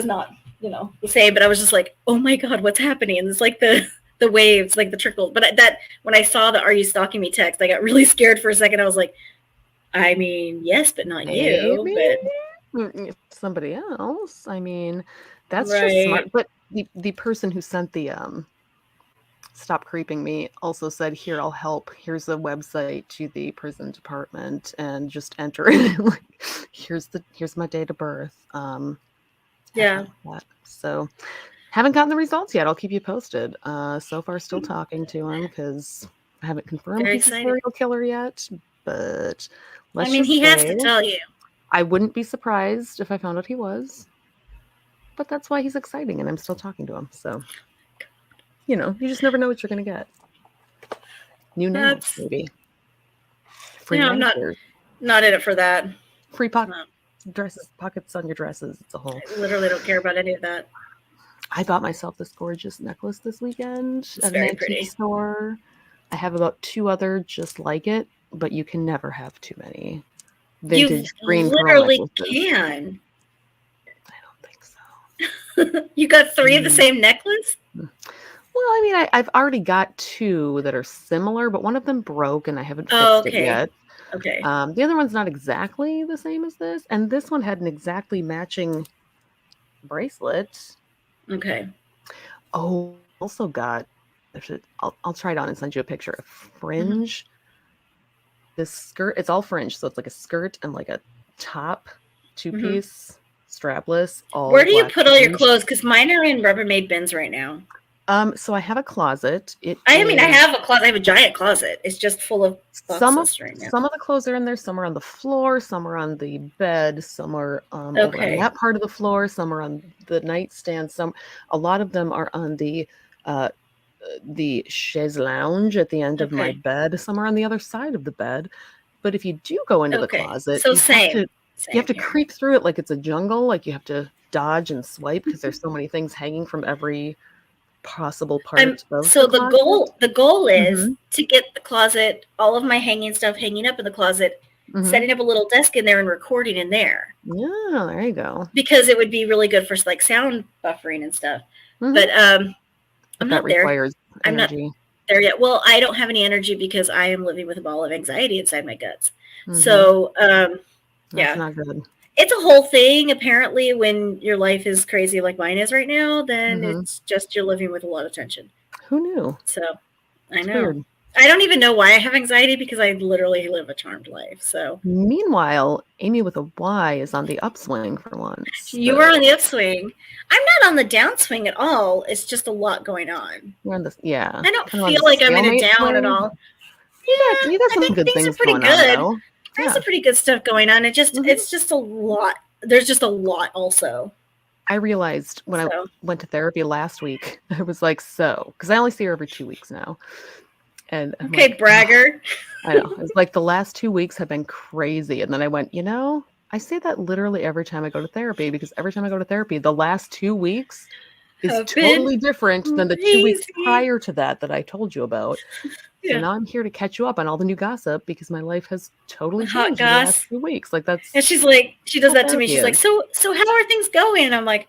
Speaker 5: not, the same, but I was just like, oh my God, what's happening? And it's like the waves, like the trickle. But when I saw the "Are you stalking me" text, I got really scared for a second. I was like, I mean, yes, but not you.
Speaker 2: But somebody else. I mean, that's just smart. But the person who sent the stop creeping me also said, here, I'll help. Here's a website to the prison department and just enter it. Like, here's my date of birth. So haven't gotten the results yet. I'll keep you posted. So far still talking to him because I haven't confirmed he's a serial killer yet, but
Speaker 5: he has to tell you.
Speaker 2: I wouldn't be surprised if I found out he was, but that's why he's exciting and I'm still talking to him. So you just never know what you're going to get. New names, maybe. Free
Speaker 5: I'm not in it for that.
Speaker 2: Free dresses, pockets on your dresses. It's a whole.
Speaker 5: I literally don't care about any of that.
Speaker 2: I bought myself this gorgeous necklace this weekend at an antique store. I have about 2 other just like it, but you can never have too many. Vintage green
Speaker 5: literally
Speaker 2: pearl necklaces.
Speaker 5: Can.
Speaker 2: I don't think so.
Speaker 5: You got 3 of the same necklace?
Speaker 2: Well, I mean, I've already got 2 that are similar, but one of them broke and I haven't fixed it yet.
Speaker 5: Okay.
Speaker 2: The other one's not exactly the same as this, and this one had an exactly matching bracelet.
Speaker 5: Okay.
Speaker 2: Oh, also got. I'll try it on and send you a picture of fringe. This skirt, it's all fringe, so it's like a skirt and like a top, 2-piece, strapless.
Speaker 5: Where do you put all your clothes? Because mine are in Rubbermaid bins right now.
Speaker 2: So I have a closet.
Speaker 5: I have a closet. I have a giant closet. It's just full of boxes right now.
Speaker 2: Some of the clothes are in there. Some are on the floor. Some are on the bed. Some are over on that part of the floor. Some are on the nightstand. A lot of them are on the chaise lounge at the end of my bed. Some are on the other side of the bed. But if you do go into the closet, you have to creep through it like it's a jungle. Like you have to dodge and swipe because there's so many things hanging from every possible part of
Speaker 5: the goal is to get the closet, all of my hanging stuff hanging up in the closet, setting up a little desk in there and recording in there.
Speaker 2: Yeah, there you go.
Speaker 5: Because it would be really good for like sound buffering and stuff. But I'm not there. I'm not there yet. Well, I don't have any energy because I am living with a ball of anxiety inside my guts. So
Speaker 2: that's not good.
Speaker 5: It's a whole thing. Apparently, when your life is crazy like mine is right now, then it's just you're living with a lot of tension.
Speaker 2: Who knew?
Speaker 5: So, I know. Weird. I don't even know why I have anxiety because I literally live a charmed life. So,
Speaker 2: meanwhile, Amy with a Y is on the upswing for once.
Speaker 5: You were on the upswing. I'm not on the downswing at all. It's just a lot going on.
Speaker 2: You're on yeah.
Speaker 5: I don't feel like I'm in a down swing at all.
Speaker 2: Yeah, you got some good things
Speaker 5: pretty
Speaker 2: going
Speaker 5: good.
Speaker 2: on, though.
Speaker 5: There's some pretty good stuff going on. It's just a lot. There's just a lot also.
Speaker 2: I realized when I went to therapy last week, I was like, because I only see her every 2 weeks now. And I'm
Speaker 5: okay,
Speaker 2: like,
Speaker 5: bragger.
Speaker 2: I know. It's like the last 2 weeks have been crazy. And then I went, I say that literally every time I go to therapy, because every time I go to therapy, the last 2 weeks is
Speaker 5: Have
Speaker 2: totally
Speaker 5: been
Speaker 2: different than the 2 weeks
Speaker 5: crazy.
Speaker 2: prior to that I told you about. So
Speaker 5: Yeah.
Speaker 2: now I'm here to catch you up on all the new gossip because my life has totally
Speaker 5: Hot
Speaker 2: changed in the last
Speaker 5: goss.
Speaker 2: few weeks. Like that's
Speaker 5: And she's like, she does that to me.
Speaker 2: therapy
Speaker 5: She's like,
Speaker 2: is.
Speaker 5: so how are things going? And I'm like,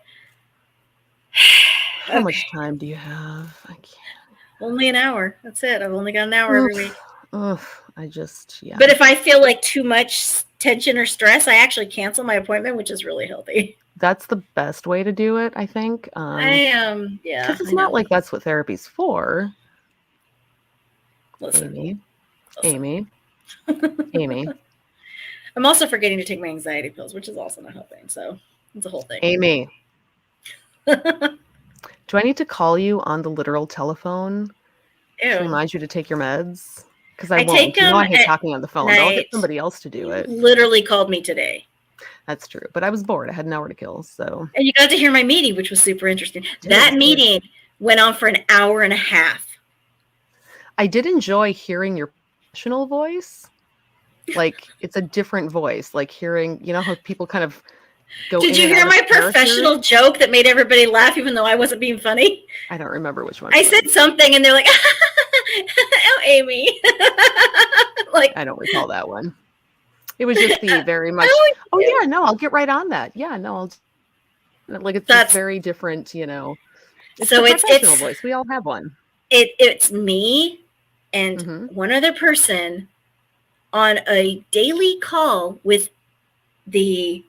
Speaker 2: how much time do you have? I can't.
Speaker 5: Only an hour. That's it. I've only got an hour every week.
Speaker 2: But
Speaker 5: if I feel like too much tension or stress, I actually cancel my appointment, which is really healthy.
Speaker 2: That's the best way to do it, I think.
Speaker 5: I am, yeah.
Speaker 2: Because it's not like that's what therapy's for.
Speaker 5: Listen.
Speaker 2: Amy.
Speaker 5: I'm also forgetting to take my anxiety pills, which is also not helping. So it's a whole thing.
Speaker 2: Amy. Do I need to call you on the literal telephone to remind you to take your meds? Because I won't. I hate talking on the phone. I'll get somebody else to do it.
Speaker 5: You literally called me today.
Speaker 2: That's true. But I was bored. I had an hour to kill. So.
Speaker 5: And you got to hear my meeting, which was super interesting. That meeting went on for an hour and a half.
Speaker 2: I did enjoy hearing your professional voice. Like, it's a different voice. Like hearing, how people kind of go.
Speaker 5: Did you hear my professional joke that made everybody laugh, even though I wasn't being funny?
Speaker 2: I don't remember which one.
Speaker 5: I said something, and they're like, "Oh, Amy."
Speaker 2: Like, I don't recall that one. It was just the very much. Oh yeah, no, I'll get right on that. Yeah, no, I'll. Like it's just very different, It's so it's professional voice. We all have one.
Speaker 5: It's me and one other person on a daily call with the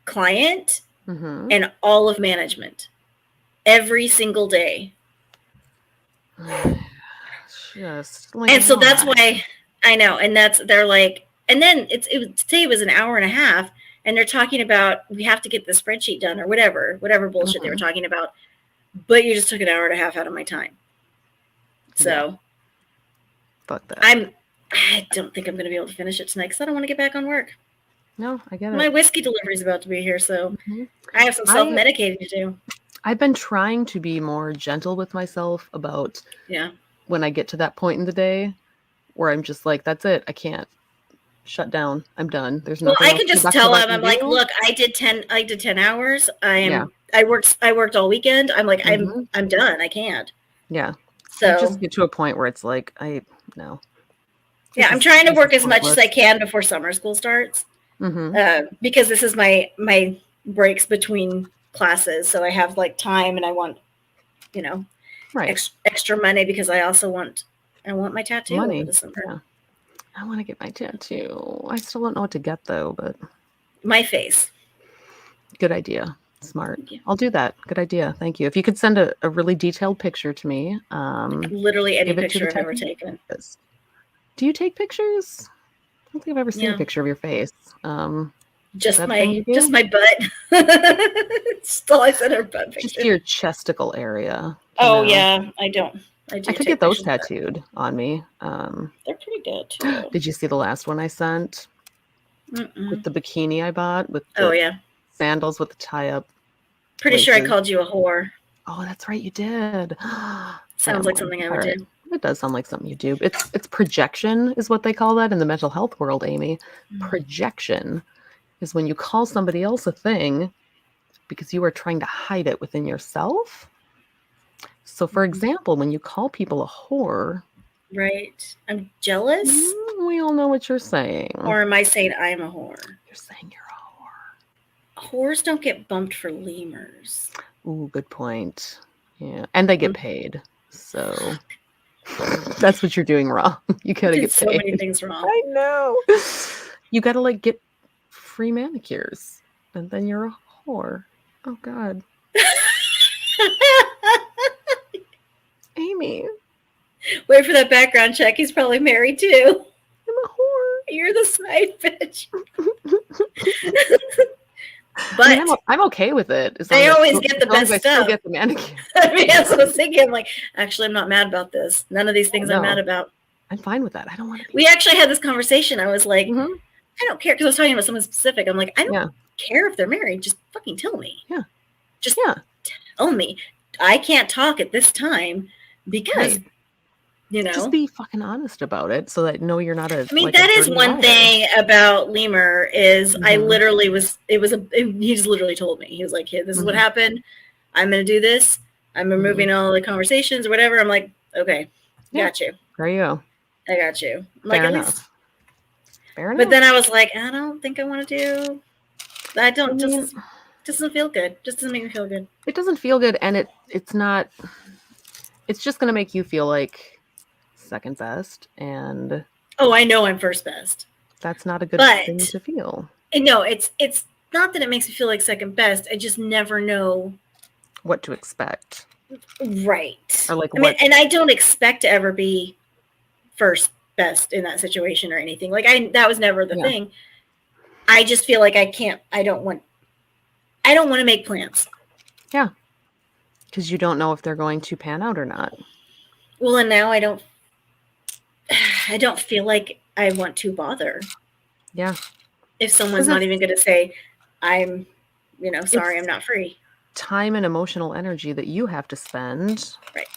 Speaker 5: client and all of management every single day.
Speaker 2: Just
Speaker 5: and so that's why I know, and they're like, and then today was an hour and a half, and they're talking about we have to get the spreadsheet done or whatever bullshit they were talking about, but you just took an hour and a half out of my time. So
Speaker 2: fuck that.
Speaker 5: I don't think I'm going to be able to finish it tonight because I don't want to get back on work.
Speaker 2: No, I get it.
Speaker 5: My whiskey delivery is about to be here, so I have some self-medicating to do.
Speaker 2: I've been trying to be more gentle with myself about when I get to that point in the day where I'm just like, that's it. I can't shut down. I'm done. There's nothing.
Speaker 5: Well, I can just tell them. I'm like, look, I did 10 hours. I worked all weekend. I'm like, I'm done. I can't.
Speaker 2: Yeah.
Speaker 5: So
Speaker 2: you just get to a point where it's like, no.
Speaker 5: Yeah, I'm trying to work as much as I can before summer school starts. Because this is my breaks between classes. So I have like time and I want, extra money because I also want my tattoo
Speaker 2: money.
Speaker 5: Over December.
Speaker 2: Yeah. I want to get my tattoo. I still don't know what to get though, but
Speaker 5: my face.
Speaker 2: Good idea. Smart. I'll do that. Good idea. Thank you. If you could send a really detailed picture to me.
Speaker 5: Literally any picture I've ever taken.
Speaker 2: Do you take pictures? I don't think I've ever seen a picture of your face.
Speaker 5: Just my butt. Still, I said her butt picture.
Speaker 2: Just your chesticle area.
Speaker 5: Oh yeah, I could
Speaker 2: get those tattooed on me.
Speaker 5: They're pretty good too.
Speaker 2: Did you see the last one I sent? With the bikini I bought with the sandals with the tie up.
Speaker 5: Pretty sure I called you a whore.
Speaker 2: Oh, that's right, you did.
Speaker 5: Sounds like something I would do.
Speaker 2: It does sound like something you do. It's projection is what they call that in the mental health world, Amy. Projection is when you call somebody else a thing because you are trying to hide it within yourself. So, for example, when you call people a whore,
Speaker 5: right? I'm jealous.
Speaker 2: We all know what you're saying.
Speaker 5: Or am I saying I'm a whore?
Speaker 2: You're saying you're a whore.
Speaker 5: Whores don't get bumped for lemurs.
Speaker 2: Ooh, good point. Yeah, and they get paid. So that's what you're doing wrong. You gotta get paid.
Speaker 5: So many things wrong.
Speaker 2: I know. You gotta get free manicures, and then you're a whore. Oh God. Amy.
Speaker 5: Wait for that background check. He's probably married too.
Speaker 2: I'm a whore.
Speaker 5: You're the side bitch. But
Speaker 2: I'm okay with it.
Speaker 5: I always get the best stuff.
Speaker 2: I still get the manicure.
Speaker 5: That's what I was thinking. I'm like, actually, I'm not mad about this. None of these things I'm mad about.
Speaker 2: I'm fine with that. I don't want to.
Speaker 5: We actually had this conversation. I was like, I don't care because I was talking about someone specific. I'm like, I care if they're married. Just fucking tell me.
Speaker 2: Yeah.
Speaker 5: Just tell me. I can't talk at this time because,
Speaker 2: Just be fucking honest about it so that you're not a.
Speaker 5: I mean,
Speaker 2: like
Speaker 5: that
Speaker 2: a
Speaker 5: is
Speaker 2: dirty
Speaker 5: one
Speaker 2: liar.
Speaker 5: thing about Lemur is I
Speaker 2: Mhm.
Speaker 5: literally he just literally told me. He was like, hey, this is what happened. I'm going to do this. I'm removing all the conversations or whatever. I'm like, okay, got you.
Speaker 2: There you go.
Speaker 5: I got you. I'm
Speaker 2: Fair
Speaker 5: like,
Speaker 2: enough. Fair enough.
Speaker 5: But then I was like, I don't think I want to do. I don't. Just doesn't feel good. Just doesn't make me feel good.
Speaker 2: It doesn't feel good, and it's not. It's just gonna make you feel like second best, and
Speaker 5: oh, I know I'm first best.
Speaker 2: That's not a good thing to feel.
Speaker 5: No, it's not that it makes me feel like second best. I just never know
Speaker 2: what to expect.
Speaker 5: Right.
Speaker 2: Or like
Speaker 5: I mean, and I don't expect to ever be first best in that situation or anything. Like that was never the thing. I just feel like I don't want to make plans.
Speaker 2: Yeah. Because you don't know if they're going to pan out or not.
Speaker 5: Well, and now I don't feel like I want to bother.
Speaker 2: Yeah.
Speaker 5: If someone's not even going to say, I'm, sorry, I'm not free.
Speaker 2: Time and emotional energy that you have to spend.
Speaker 5: Right.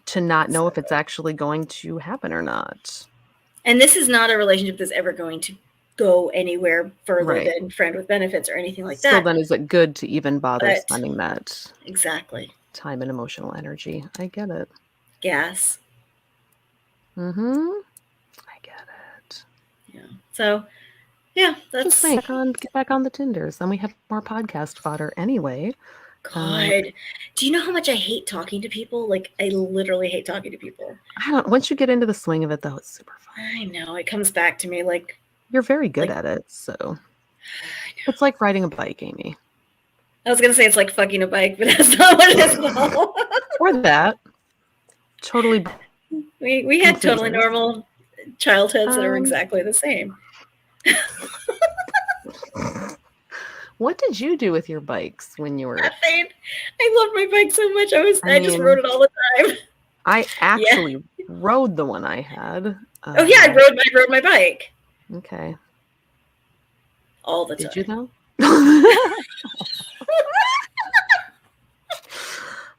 Speaker 2: To not know if it's actually going to happen or not.
Speaker 5: And this is not a relationship that's ever going to go anywhere further than friend with benefits or anything like that.
Speaker 2: So then is it good to even bother spending that time and emotional energy? I get it.
Speaker 5: Gas.
Speaker 2: Mm-hmm. I get it.
Speaker 5: Yeah. So yeah, that's
Speaker 2: get back on the Tinders. Then we have more podcast fodder anyway.
Speaker 5: God, do you know how much I hate talking to people? Like, I literally hate talking to people.
Speaker 2: Once you get into the swing of it, though, it's super fun.
Speaker 5: I know. It comes back to me like...
Speaker 2: You're very good at it, so... It's like riding a bike, Amy.
Speaker 5: I was going to say it's like fucking a bike, but that's not what it is at all.
Speaker 2: Or that. Totally...
Speaker 5: We had totally normal childhoods that are exactly the same.
Speaker 2: What did you do with your bikes when you were...
Speaker 5: Nothing. I loved my bike so much. I just rode it all the time.
Speaker 2: I actually rode the one I had.
Speaker 5: Oh yeah, I rode my bike.
Speaker 2: Okay.
Speaker 5: All the time.
Speaker 2: Did you though?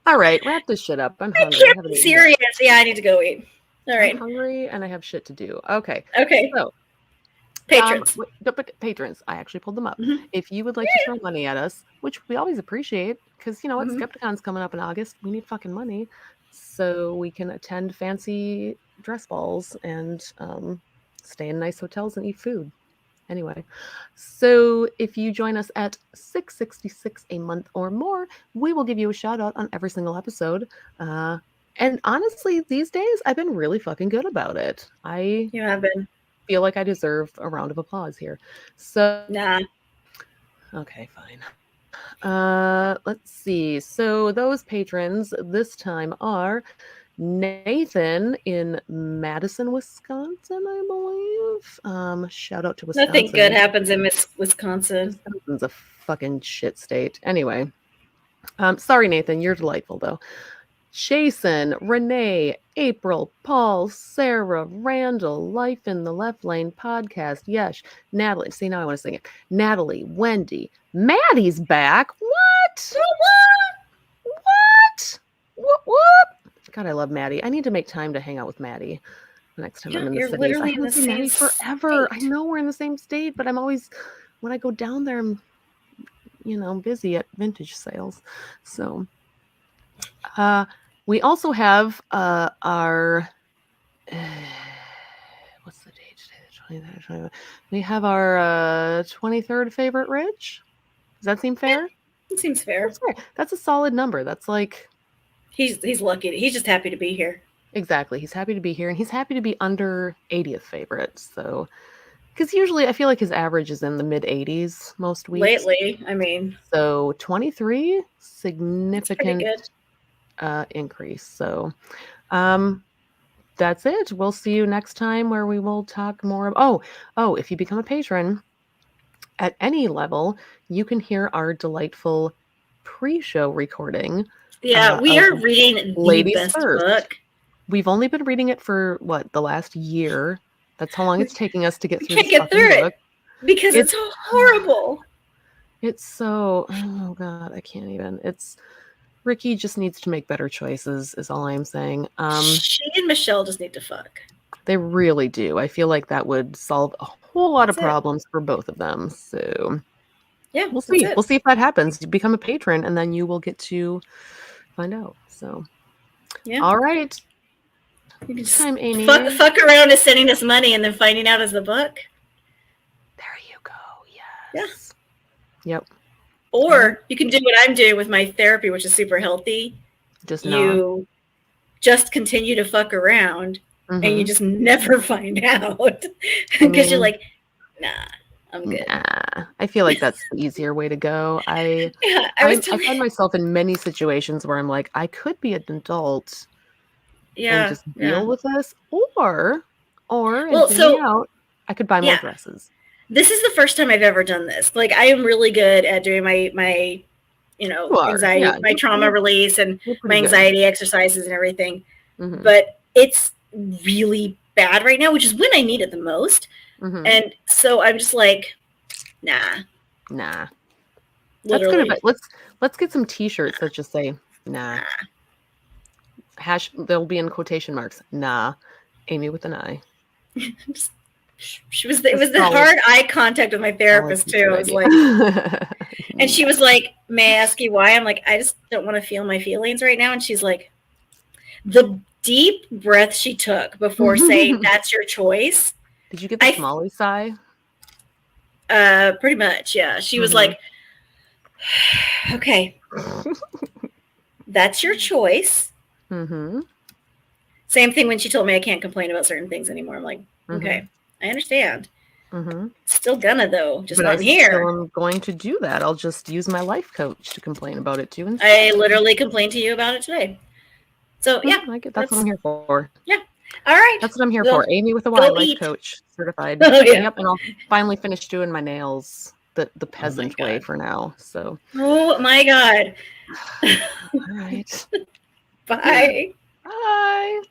Speaker 2: All right, wrap this shit up. I'm hungry.
Speaker 5: I can't be serious. Yeah, I need to go eat. All right.
Speaker 2: I'm hungry and I have shit to do. Okay.
Speaker 5: Okay.
Speaker 2: So,
Speaker 5: patrons.
Speaker 2: Patrons, I actually pulled them up. If you would like to throw money at us, which we always appreciate, because you know what, Skepticon's coming up in August. We need fucking money so we can attend fancy dress balls and stay in nice hotels and eat food. Anyway, so if you join us at $6.66 a month or more, we will give you a shout out on every single episode. And honestly, these days I've been really fucking good about it.
Speaker 5: You have been.
Speaker 2: Feel like I deserve a round of applause here. So
Speaker 5: nah.
Speaker 2: Okay, fine. Let's see. So those patrons this time are Nathan in Madison, Wisconsin, I believe. Shout out to Wisconsin.
Speaker 5: Nothing good happens in Wisconsin.
Speaker 2: Wisconsin's a fucking shit state. Anyway. Sorry, Nathan. You're delightful, though. Jason, Renee, April, Paul, Sarah, Randall, Life in the Left Lane Podcast, Yesh, Natalie. See, now I want to sing it. Natalie, Wendy, Maddie's back. What? What? God, I love Maddie. I need to make time to hang out with Maddie the next time I'm in the city.
Speaker 5: Literally in the same
Speaker 2: Maddie forever.
Speaker 5: State.
Speaker 2: I know we're in the same state, but I'm always, when I go down there, I'm, busy at vintage sales. So, we also have our what's the date today? We have our 23rd favorite Rich. Does that seem fair?
Speaker 5: It seems fair.
Speaker 2: That's a solid number. That's like
Speaker 5: he's lucky. He's just happy to be here.
Speaker 2: Exactly. He's happy to be here, and he's happy to be under 80th favorite. So, because usually I feel like his average is in the mid 80s most weeks.
Speaker 5: Lately, I mean.
Speaker 2: So 23, significant increase. So that's it. We'll see you next time where we will talk more. If you become a patron at any level, you can hear our delightful pre-show recording.
Speaker 5: Yeah, we are reading the best book.
Speaker 2: We've only been reading it for the last year. That's how long it's taking us to get through this
Speaker 5: book. Because it's so horrible.
Speaker 2: It's so, oh God, I can't even. Ricky just needs to make better choices, is all I'm saying.
Speaker 5: She and Michelle just need to fuck.
Speaker 2: They really do. I feel like that would solve a whole lot of
Speaker 5: That's it.
Speaker 2: problems for both of them. So
Speaker 5: Yeah,
Speaker 2: we'll
Speaker 5: that's
Speaker 2: see.
Speaker 5: it.
Speaker 2: We'll see if that happens. You become a patron, and then you will get to find out. So,
Speaker 5: Yeah.
Speaker 2: all right.
Speaker 5: You can
Speaker 2: Time, Amy.
Speaker 5: fuck around as sending us money and then finding out as the book.
Speaker 2: There you go. Yes. Yep.
Speaker 5: Or you can do what I'm doing with my therapy, which is super healthy.
Speaker 2: Just
Speaker 5: You just continue to fuck around and you just never find out because you're like, nah, I'm good.
Speaker 2: Nah. I feel like that's the easier way to go. I find myself in many situations where I'm like, I could be an adult and just deal with this, or out, I could buy more dresses.
Speaker 5: This is the first time I've ever done this. Like, I am really good at doing my anxiety, my trauma release and my anxiety exercises and everything. But it's really bad right now, which is when I need it the most. And so I'm just like, nah. Literally.
Speaker 2: That's good. Let's get some T-shirts that just say nah. They'll be in quotation marks. Nah, Amy with an I.
Speaker 5: It was the hard eye contact with my therapist too. I was like, and she was like, "May I ask you why?" I'm like, "I just don't want to feel my feelings right now." And she's like, the deep breath she took before saying, "That's your choice."
Speaker 2: Did you get the Molly sigh?
Speaker 5: Pretty much, yeah. She was like, "Okay, that's your choice." Same thing when she told me I can't complain about certain things anymore. I'm like, okay, I understand. Still gonna though, just not here.
Speaker 2: I'm going to do that. I'll just use my life coach to complain about it too.
Speaker 5: I literally complained to you about it today. So yeah,
Speaker 2: that's what I'm here for.
Speaker 5: Yeah. All right.
Speaker 2: That's what I'm here for. Amy with a Y, life coach, certified. Yep, and I'll finally finish doing my nails the peasant way for now. So.
Speaker 5: Oh my God.
Speaker 2: All right.
Speaker 5: Bye.
Speaker 2: Bye.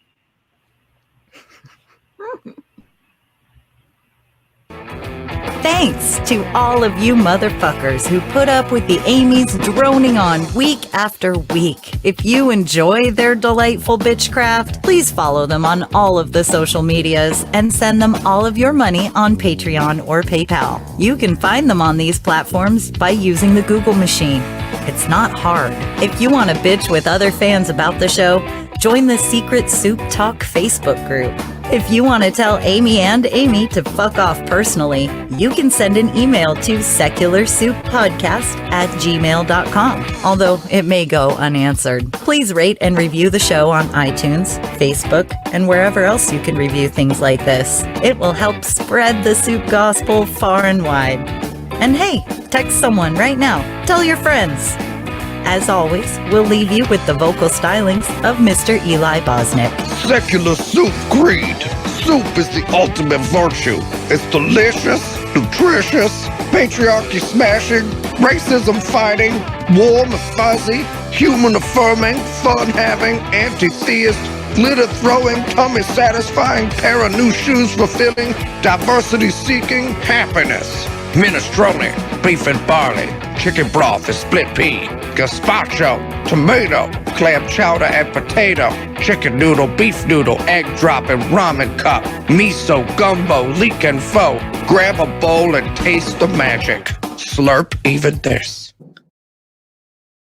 Speaker 1: Thanks to all of you motherfuckers who put up with the Amy's droning on week after week. If you enjoy their delightful bitchcraft, please follow them on all of the social medias and send them all of your money on Patreon or PayPal. You can find them on these platforms by using the Google machine. It's not hard. If you want to bitch with other fans about the show, join the Secret Soup Talk Facebook group. If you want to tell Amy and Amy to fuck off personally, you can send an email to secularsouppodcast@gmail.com, although it may go unanswered. Please rate and review the show on iTunes, Facebook, and wherever else you can review things like this. It will help spread the soup gospel far and wide. And hey, text someone right now. Tell your friends. As always, we'll leave you with the vocal stylings of Mr. Eli Bosnick.
Speaker 6: Secular soup creed. Soup is the ultimate virtue. It's delicious, nutritious, patriarchy smashing, racism fighting, warm and fuzzy, human affirming, fun having, anti-theist, glitter throwing, tummy satisfying, pair of new shoes fulfilling, diversity seeking, happiness. Minestrone, beef and barley, chicken broth and split pea, gazpacho, tomato, clam chowder and potato, chicken noodle, beef noodle, egg drop and ramen cup, miso, gumbo, leek and pho. Grab a bowl and taste the magic. Slurp even this.